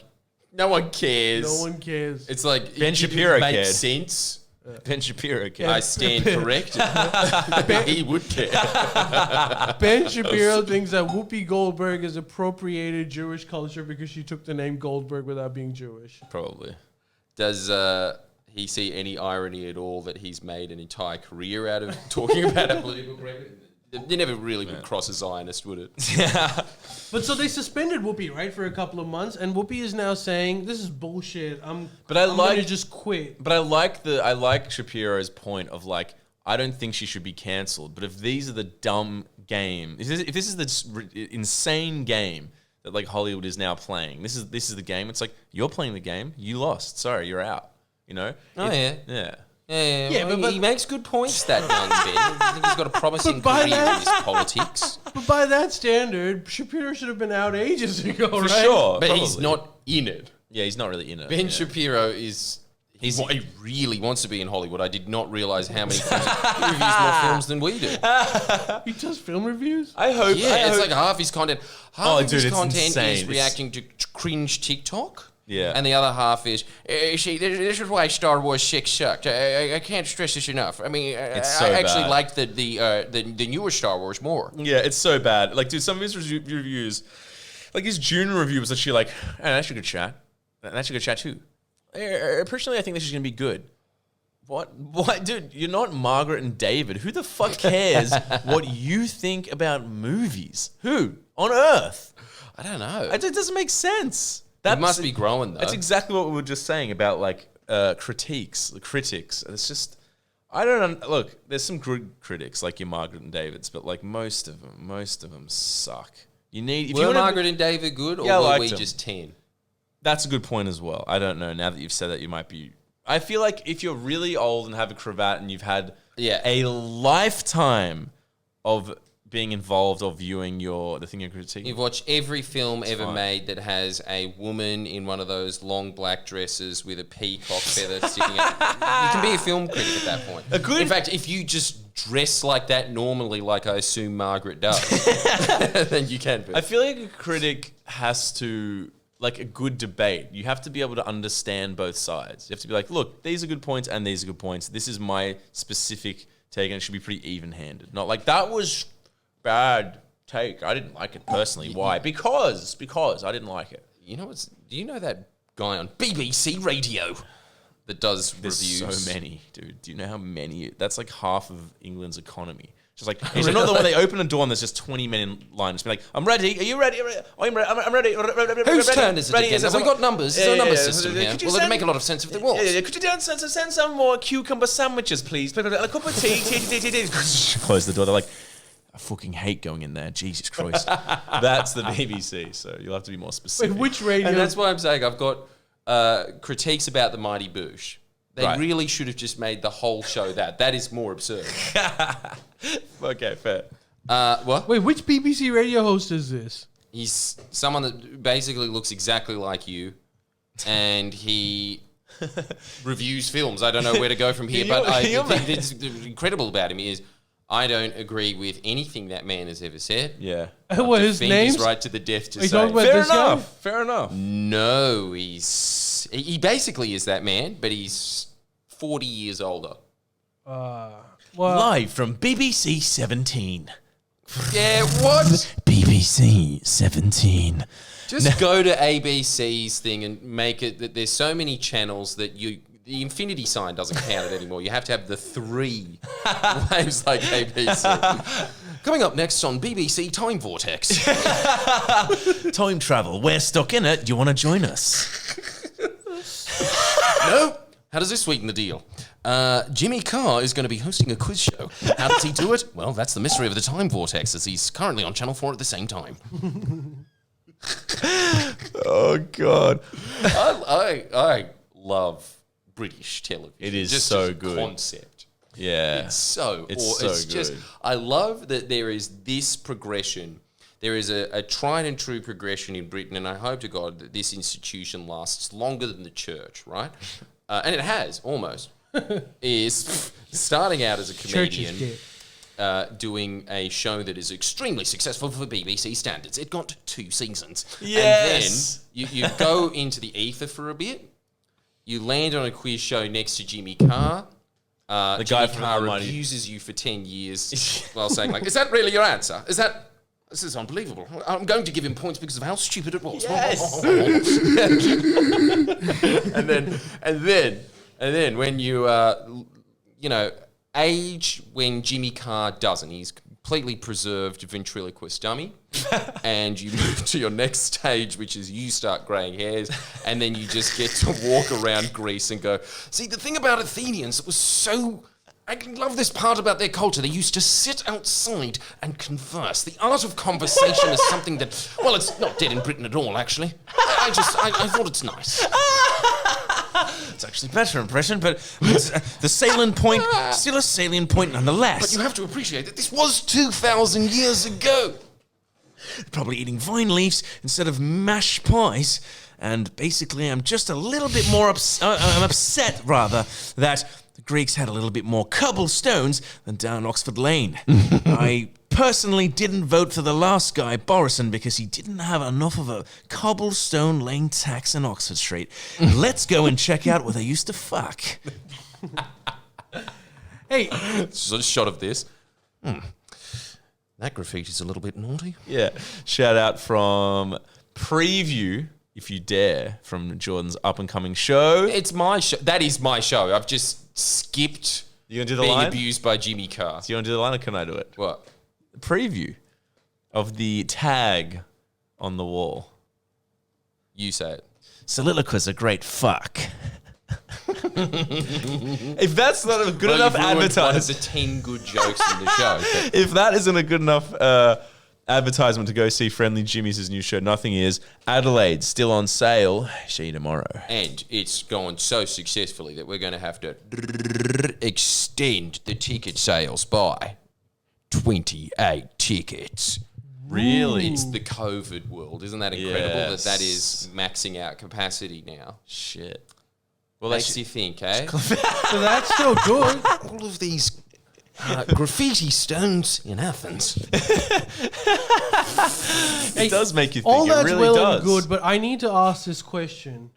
no one cares. No one cares. It's like, Ben it Shapiro makes cared. sense. Ben Shapiro. I stand corrected. He would care. Ben Shapiro thinks that Whoopi Goldberg has appropriated Jewish culture because she took the name Goldberg without being Jewish. Probably. Does he see any irony at all that he's made an entire career out of talking about a political correctness? It never really would cross a Zionist, would it? Yeah. But so they suspended Whoopi, right, for a couple of months, and Whoopi is now saying, "This is bullshit. I'm gonna just quit." But I like Shapiro's point of like, I don't think she should be cancelled. But if these are the dumb game, if this is the insane game that like Hollywood is now playing, this is the game. It's like, you're playing the game. You lost. Sorry, you're out. You know? Oh, yeah. Yeah, but- he makes good points, that young Ben. I think he's got a promising by career that- in his politics. But by that standard, Shapiro should have been out ages ago, For right? sure. But he's probably. not in it. Yeah, he's not really in it. Ben yeah. Shapiro is... He really wants to be in Hollywood. I did not realize how many films he reviews more films than we do. He does film reviews. I hope. Yeah, it's like half his content. Half of dude, his it's content insane. is It's- reacting to cringe TikTok. Yeah. And the other half is, see, this is why Star Wars 6 sucked. I can't stress this enough. I mean, It's so I actually bad. liked the newer Star Wars more. Yeah, it's so bad. Like, dude, some of his reviews, like his June review was actually like, oh, that's a good chat. That's a good chat too. Personally, I think this is going to be good. What? Dude, you're not Margaret and David. Who the fuck cares what you think about movies? Who? On Earth? I don't know. It doesn't make sense. It must be growing, though. That's exactly what we were just saying about, like, critiques. It's just... I don't... Look, there's some good critics, like your Margaret and Davids, but, like, most of them suck. You need... Were Margaret and David good, or Yeah, I were liked we them. just 10? That's a good point as well. I don't know. Now that you've said that, you might be... I feel like if you're really old and have a cravat and you've had a lifetime of being involved or viewing the thing you're critiquing... You've watched every film ever made that has a woman in one of those long black dresses with a peacock feather sticking out. You can be a film critic at that point. In fact, if you just dress like that normally, like I assume Margaret does, then you can be. I feel like a critic has to... Like a good debate, you have to be able to understand both sides. You have to be like, look, these are good points and these are good points. This is my specific take, and it should be pretty even-handed. Not like, that was bad take. I didn't like it personally. Why? Because I didn't like it. You know do you know that guy on BBC Radio that does There's reviews? so many, dude. Do you know how many? That's like half of England's economy. Just like, it's not the one they open a door and there's just 20 men in line. Just be like, I'm ready. Are you ready? I'm ready. Whose turn is it again? Have we got numbers? Is there a number system here? Could you Well, it'd make a lot of sense if there was. Could you send some more cucumber sandwiches, please? A cup of tea. Close the door. They're like, I fucking hate going in there. Jesus Christ. That's the BBC, so you'll have to be more specific. Wait, which radio? And that's why I'm saying I've got critiques about the Mighty Boosh. They really should have just made the whole show that. That is more absurd. Okay, fair. What? Wait, which BBC radio host is this? He's someone that basically looks exactly like you, and he reviews films. I don't know where to go from here, but the thing that's incredible about him is I don't agree with anything that man has ever said. Yeah. What, his Defend name's? his right to the death to Are you say. talking about this guy? Fair enough. No, he basically is that man, but he's 40 years older. Well, Live from BBC 17. Yeah, what? BBC 17. Just go to ABC's thing and make it that there's so many channels that the infinity sign doesn't count it anymore. You have to have the 3 waves like ABC. Coming up next on BBC Time Vortex. Time travel. We're stuck in it. Do you want to join us? No? How does this sweeten the deal? Jimmy Carr is going to be hosting a quiz show. How does he do it? Well, that's the mystery of the Time Vortex, as he's currently on Channel 4 at the same time. Oh, God. I love British television. It is just so as a good. concept. Yeah. It's so good. just I love that there is this progression. There is a tried and true progression in Britain, and I hope to God that this institution lasts longer than the church, right? And it has, almost. Is starting out as a comedian, doing a show that is extremely successful for BBC standards. It got 2 seasons. Yes. And then you go into the ether for a bit. You land on a quiz show next to Jimmy Carr. The Jimmy guy from Carr Almighty. refuses you for 10 years while saying, like, is that really your answer? This is unbelievable. I'm going to give him points because of how stupid it was. Yes. and then when you, age when Jimmy Carr doesn't. He's completely preserved ventriloquist dummy. And you move to your next stage, which is you start graying hairs, and then you just get to walk around Greece and go, see, the thing about Athenians, it was so... I love this part about their culture. They used to sit outside and converse. The art of conversation is something that, well, it's not dead in Britain at all, actually. I thought it's nice. It's actually a better impression, but the salient point, still a salient point nonetheless. But you have to appreciate that this was 2,000 years ago. Probably eating vine leaves instead of mashed pies. And basically, I'm just a little bit more I'm upset, rather, that the Greeks had a little bit more cobblestones than down Oxford Lane. I personally didn't vote for the last guy, Borison, because he didn't have enough of a cobblestone laying tax in Oxford Street. Let's go and check out where they used to fuck. Hey, Just a shot of this. That graffiti's a little bit naughty. Yeah. Shout out from Preview, if you dare, from Jordan's up-and-coming show. It's my show. That is my show. I've just skipped You gonna do the being line? abused by Jimmy Carr. Do you want to do the line or can I do it? What? Preview of the tag on the wall. You say it. Soliloquies are great fuck. If that's not a good enough You've ruined one of the advertisement, 10 good jokes in the show. But if that isn't a good enough advertisement to go see Friendly Jimmy's new show, nothing is. Adelaide, still on sale. See you tomorrow. and it's gone so successfully that we're going to have to extend the ticket sales by 28 tickets. Really? It's the COVID world. Isn't that incredible Yes. that is maxing out capacity now? Shit. Well, Makes you think, eh? so that's still good. All of these graffiti stones in Athens. it does make you think. All it that's really well does. and good, but I need to ask this question.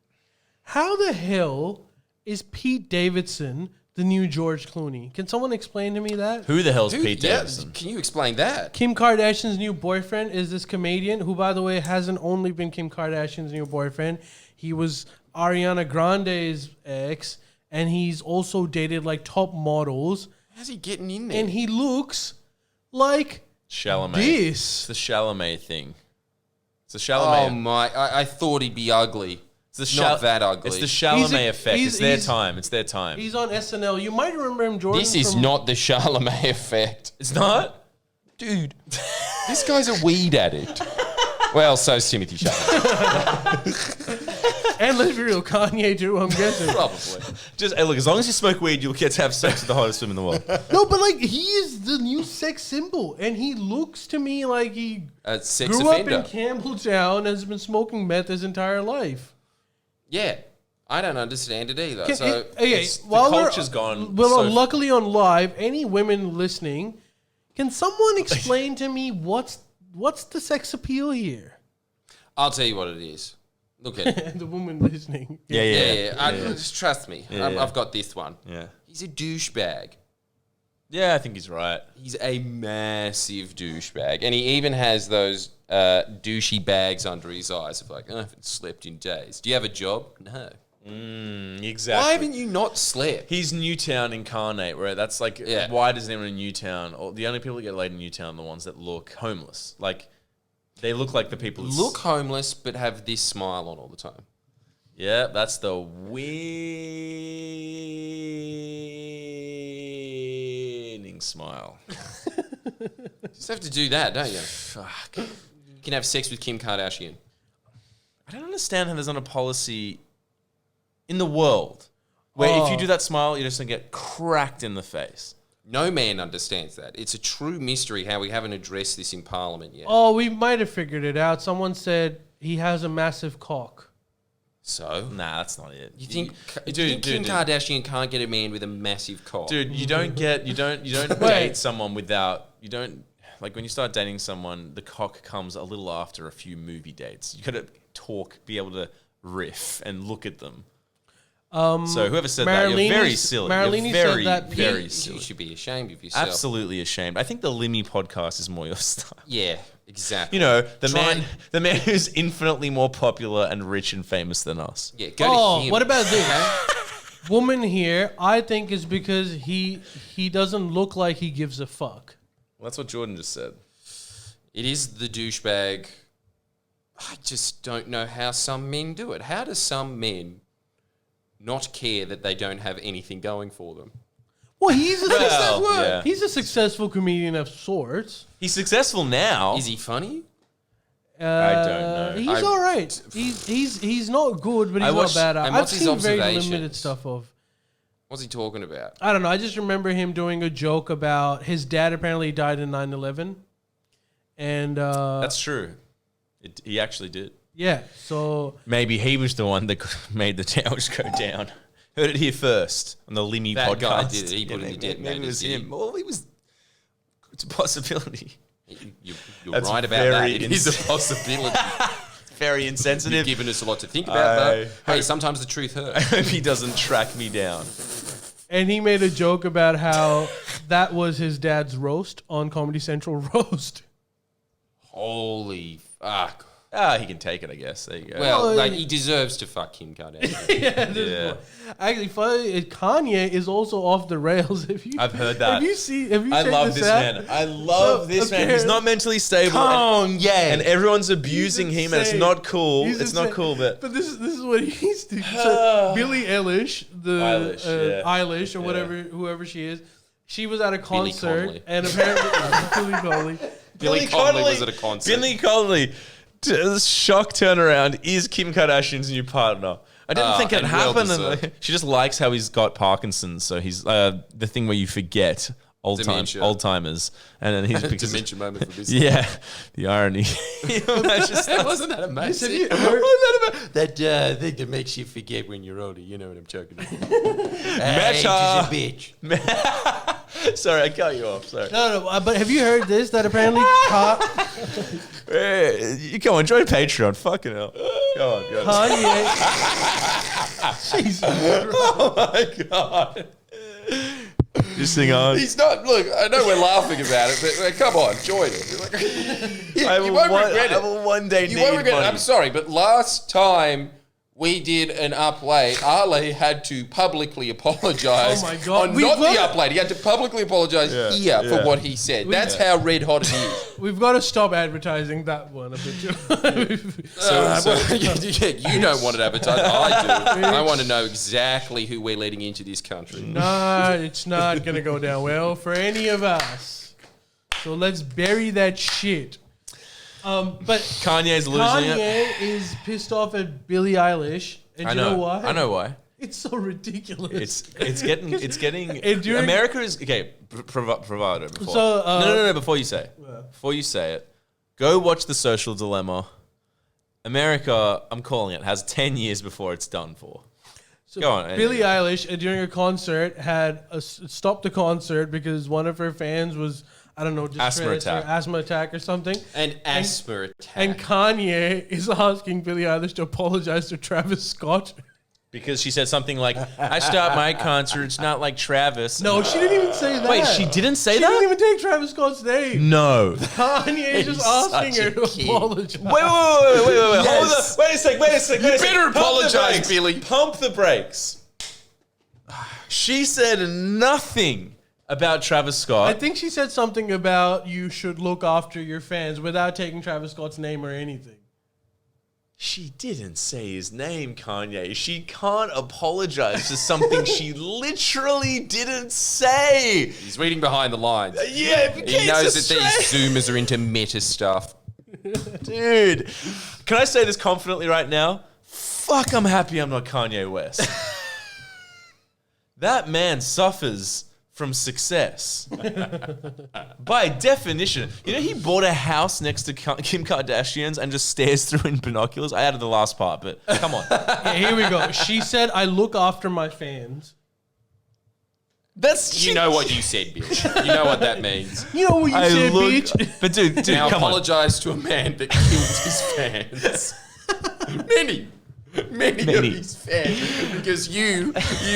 How the hell is Pete Davidson the new George Clooney? Can someone explain to me that? Who the hell's Who- Pete yeah, Davidson? can you explain that? Kim Kardashian's new boyfriend is this comedian who, by the way, hasn't only been Kim Kardashian's new boyfriend. He was Ariana Grande's ex, and he's also dated like top models. How's he getting in there? And he looks like Chalamet. It's this. the Chalamet thing. It's the oh Chalamet. my! I thought he'd be ugly. It's the Not that ugly. It's the Chalamet effect. he's- It's their he's- time. It's their time. He's on SNL. You might remember him, Jordan. This is from- not the Charlemagne effect. It's not? Dude, this guy's a weed addict. Well, so's Timothy Chalamet. And let's be real, Kanye too, I'm guessing. Probably. Just hey, look, as long as you smoke weed, you'll get to have sex with the hottest woman in the world. No, but like he is the new sex symbol, and he looks to me like he A sex grew offender. up in Campbelltown and has been smoking meth his entire life. Yeah. I don't understand it either. Can- So okay, it's- the while we're- culture's gone Well, so- luckily on live, any women listening, can someone explain to me what's the sex appeal here? I'll tell you what it is. Look at it. The woman listening. Yeah. Just trust me. Yeah. I've got this one. Yeah. He's a douchebag. Yeah, I think he's right. He's a massive douchebag. And he even has those douchey bags under his eyes of like, I haven't slept in days. Do you have a job? No. Exactly. Why haven't you not slept? He's Newtown incarnate, where that's like, Yeah. why does anyone in Newtown, or the only people that get laid in Newtown are the ones that look homeless? Like, they look like the people that Look homeless, but have this smile on all the time. Yeah, that's the winning smile. Just have to do that, don't you? Fuck. You can have sex with Kim Kardashian. I don't understand how there's not a policy in the world where if you do that smile, you're just going to get cracked in the face. No man understands that. It's a true mystery how we haven't addressed this in Parliament yet. Oh, we might have figured it out. Someone said he has a massive cock. So? Nah, that's not it. You think, Dude, Kim Kardashian can't get a man with a massive cock? Dude, you don't date someone without, you don't, like when you start dating someone, the cock comes a little after a few movie dates. You got to talk, be able to riff and look at them. So whoever said that, you're very silly. Marilini You're very, said that very You silly. should be ashamed of yourself. Absolutely ashamed. I think the Limmy podcast is more your style. Yeah, exactly. You know, the man who's infinitely more popular and rich and famous than us. Yeah, go to him. What about this? Woman here, I think is because he doesn't look like he gives a fuck. Well, that's what Jordan just said. It is the douchebag. I just don't know how some men do it. How do some men not care that they don't have anything going for them? Well, he's yeah. he's a successful comedian of sorts. He's successful now. Is he funny? I don't know. He's all right. He's not good, but I he's watched- not bad. and I've what's his seen very observations? limited stuff of. What's he talking about? I don't know. I just remember him doing a joke about his dad apparently died in 9/11. And That's true. He actually did. yeah, so Maybe he was the one that made the towers go down. Heard it here first on the Limmy That podcast. guy did it. He put it in the maybe detonator, it was did he? him. Well, he was It's a possibility. You're That's right about that. very It is a possibility. Very insensitive. You've given us a lot to think about, though. Hey, sometimes the truth I hurts. hope he doesn't track me down. And he made a joke about how that was his dad's roast on Comedy Central Roast. Holy fuck. He can take it, I guess. There you go. Well, like, he deserves to fuck Kim Kardashian. yeah. Actually, funny, Kanye is also off the rails. I've heard that. Have you I checked love this out? man. I love this man. He's not mentally stable. And everyone's abusing him, and it's not cool. It's not cool, but this is what he's doing. So Billie Eilish, Eilish or whatever, whoever she is, she was at a concert, Connolly. and apparently Billy Connolly was at a concert. Billy Connolly, shock turnaround, is Kim Kardashian's new partner. I didn't think it happened. well-deserved. She just likes how he's got Parkinson's, so he's the thing where you forget old timers, and then he's because Dementia moment for business. yeah, the irony. Wasn't that amazing? Have you heard? That thing that makes you forget when you're older. You know what I'm talking about. Meta. Age is a bitch. Sorry, I cut you off. Sorry. No, but have you heard this? That apparently, You come on, join Patreon. Fucking hell. Go on, go on. Kanye. Jesus. Oh my god. Just sing on. He's not. Look, I know we're laughing about it, but come on, join it. You won't regret it. I will one day You need won't regret it. money. I'm sorry, but last time we did an up late, Ali had to publicly apologise. Oh my God. On not the up late. He had to publicly apologise here for what he said. That's how red hot it is. We've got to stop advertising that one a bit too. You don't want it advertised. I do. I want to know exactly who we're letting into this country. No, it's not going to go down well for any of us. So let's bury that shit. But Kanye's losing it. Kanye is pissed off at Billie Eilish. And I you know why? I know why. It's so ridiculous. It's getting. during- America is okay. Provide it before. So, no. Before you say it, go watch The Social Dilemma. America, I'm calling it, has 10 years before it's done for. So Go on. Billie Eilish, during a concert, had stopped the concert because one of her fans was, I don't know, asthma attack or something. An asthma attack. And Kanye is asking Billie Eilish to apologize to Travis Scott. Because she said something like, I start my concerts not like Travis. No, she didn't even say that. Wait, she didn't say She that? didn't even take Travis Scott's name. No. Kanye is just asking her to apologize. Wait. Hold on. Wait a sec. You better apologize, Billy. Pump the brakes. She said nothing about Travis Scott. I think she said something about you should look after your fans without taking Travis Scott's name or anything. She didn't say his name, Kanye. She can't apologize for something she literally didn't say. He's reading behind the lines. Yeah, He knows that these Zoomers are into meta stuff. Dude, can I say this confidently right now? Fuck, I'm happy I'm not Kanye West. That man suffers from success. By definition. You know, he bought a house next to Kim Kardashian's and just stares through in binoculars. I added the last part, but come on. Yeah, here we go. She said, I look after my fans. You know what you said, bitch. You know what that means. You know what you said, bitch? But dude, Now come on. apologize to a man that killed his fans. Many of his fans. Because you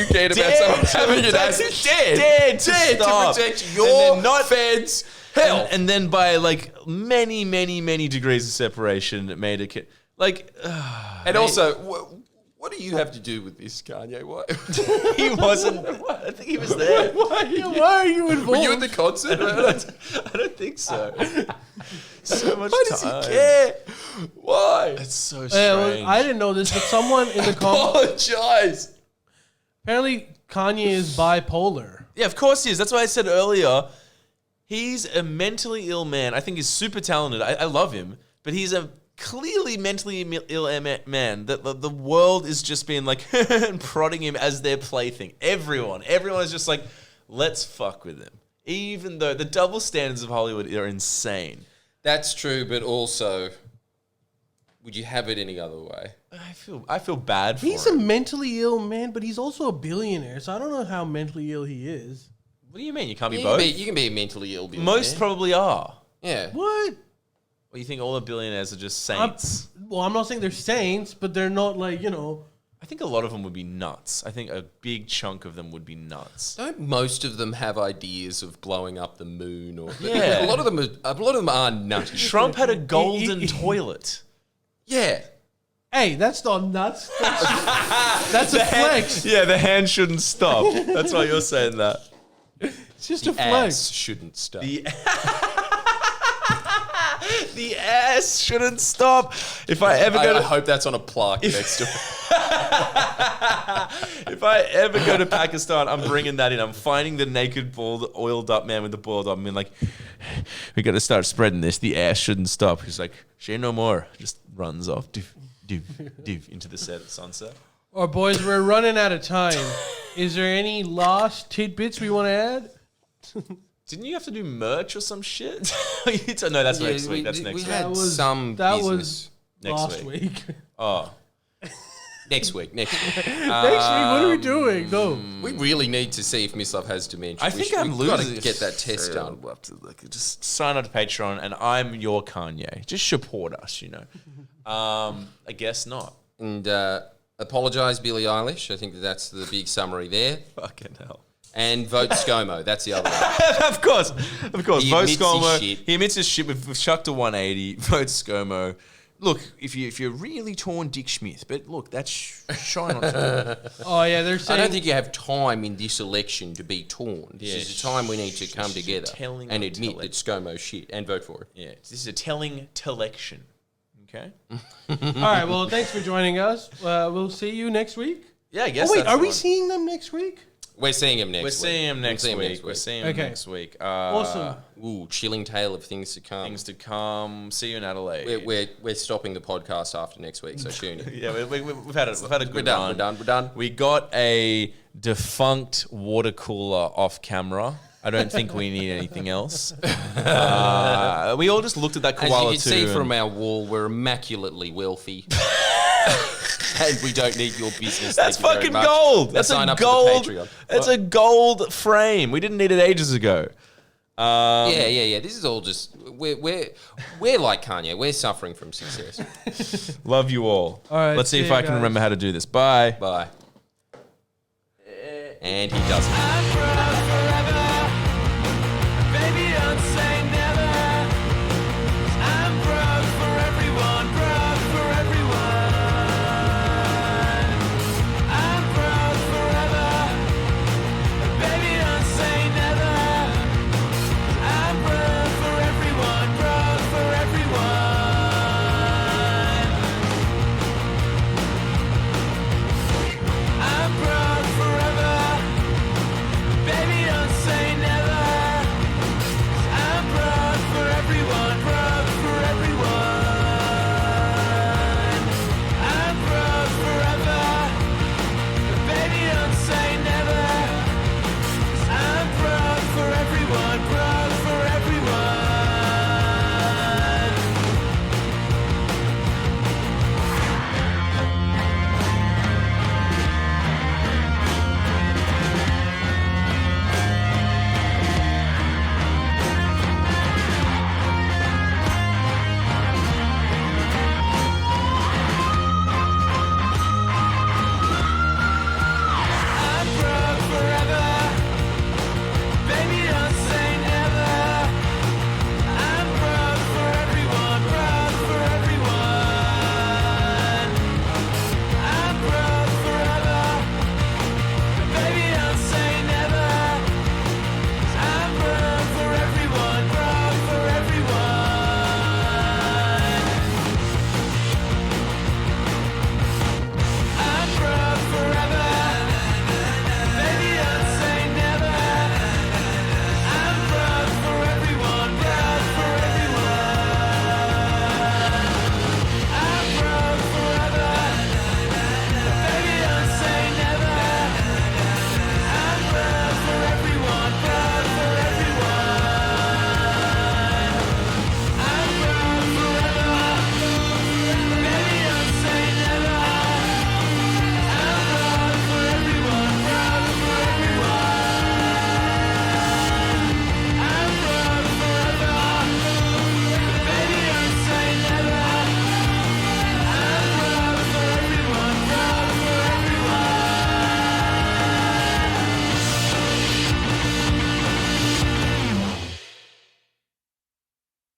cared about someone having an accident. Dead to protect your fans' health. And then by like many degrees of separation, it made it And also, what do you have to do with this, Kanye? What? he wasn't. I think he was there. Why are you involved? Were you at the concert? I don't think so. So much Why does time. he care? Why? It's so strange. Well, I didn't know this, but someone in the comments... Apologize. Apparently, Kanye is bipolar. Yeah, of course he is. That's why I said earlier, he's a mentally ill man. I think he's super talented. I love him, but he's a clearly mentally ill man. That the world is just being like and prodding him as their plaything. Everyone is just like, let's fuck with him. Even though the double standards of Hollywood are insane. That's true, but also, would you have it any other way? I feel bad for He's him. a mentally ill man, but he's also a billionaire, so I don't know how mentally ill he is. What do you mean? You can't be You both? can be a mentally ill billionaire. Most probably are. Yeah. What? Well, you think all the billionaires are just saints? I'm not saying they're saints, but they're not like, you know. I think a lot of them would be nuts. I think a big chunk of them would be nuts. Don't most of them have ideas of blowing up the moon? Or Yeah. a lot of them are nutty. Trump had a golden toilet. Yeah. Hey, that's not nuts. That's a flex. Yeah, the hand shouldn't stop. That's why you're saying that. It's just a Ass flex. shouldn't stop. The ass shouldn't stop. If I ever I go to hope that's on a plaque next to it. if I ever go to Pakistan, I'm bringing that in. I'm finding the naked, bald, oiled up man with the bald up. I mean, like, we got to start spreading this. The ass shouldn't stop. He's like, say no more. Just runs off, div, into the set at sunset. Oh, boys, we're running out of time. Is there any last tidbits we want to add? Didn't you have to do merch or some shit? No, that's next week. That's next we week. had some that business. was Next last week. Oh, Next week. Next week, what are we doing? Go. We really need to see if Miss Love has dementia. I think I'm we've got losing. to get that test done. We'll have to just sign up to Patreon, and I'm your Kanye. Just support us, you know. I guess not. And apologise, Billie Eilish. I think that's the big summary there. Fucking hell. And vote Scomo. That's the other one. Of course. He Vote admits his Scomo. shit. He admits his shit. We've chucked a 180. Vote Scomo. Look, if you're really torn, Dick Schmidt. But look, that's shy not to. Oh, yeah, they're I saying... don't think you have time in this election to be torn. This Yeah, is a time we need to come this is a together telling and of admit tele- that Scomo's shit and vote for it. Yeah, this is a telling election. Okay. All right, well, thanks for joining us. We'll see you next week. Yeah, I guess. Oh, wait, that's are the we one. seeing them next week? We're seeing him next We're week. seeing him next week. We're week. seeing him Okay. next week. Awesome. Ooh, chilling tale of things to come. Things to come. See you in Adelaide. We're stopping the podcast after next week, so tune in. Yeah, we've had a good We're done. run. We're done. We got a defunct water cooler off camera. I don't think we need anything else. We all just looked at that As koala you can too. see and- from our wall, we're immaculately wealthy. And we don't need your business. That's Thank you very fucking much. gold. Now That's sign a up to the gold. Patreon. That's a gold frame. We didn't need it ages ago. Yeah. This is all just we're like Kanye. We're suffering from success. Love you all. All right, Let's see see if ya, I can guys. remember how to do this. Bye. Bye. And he doesn't.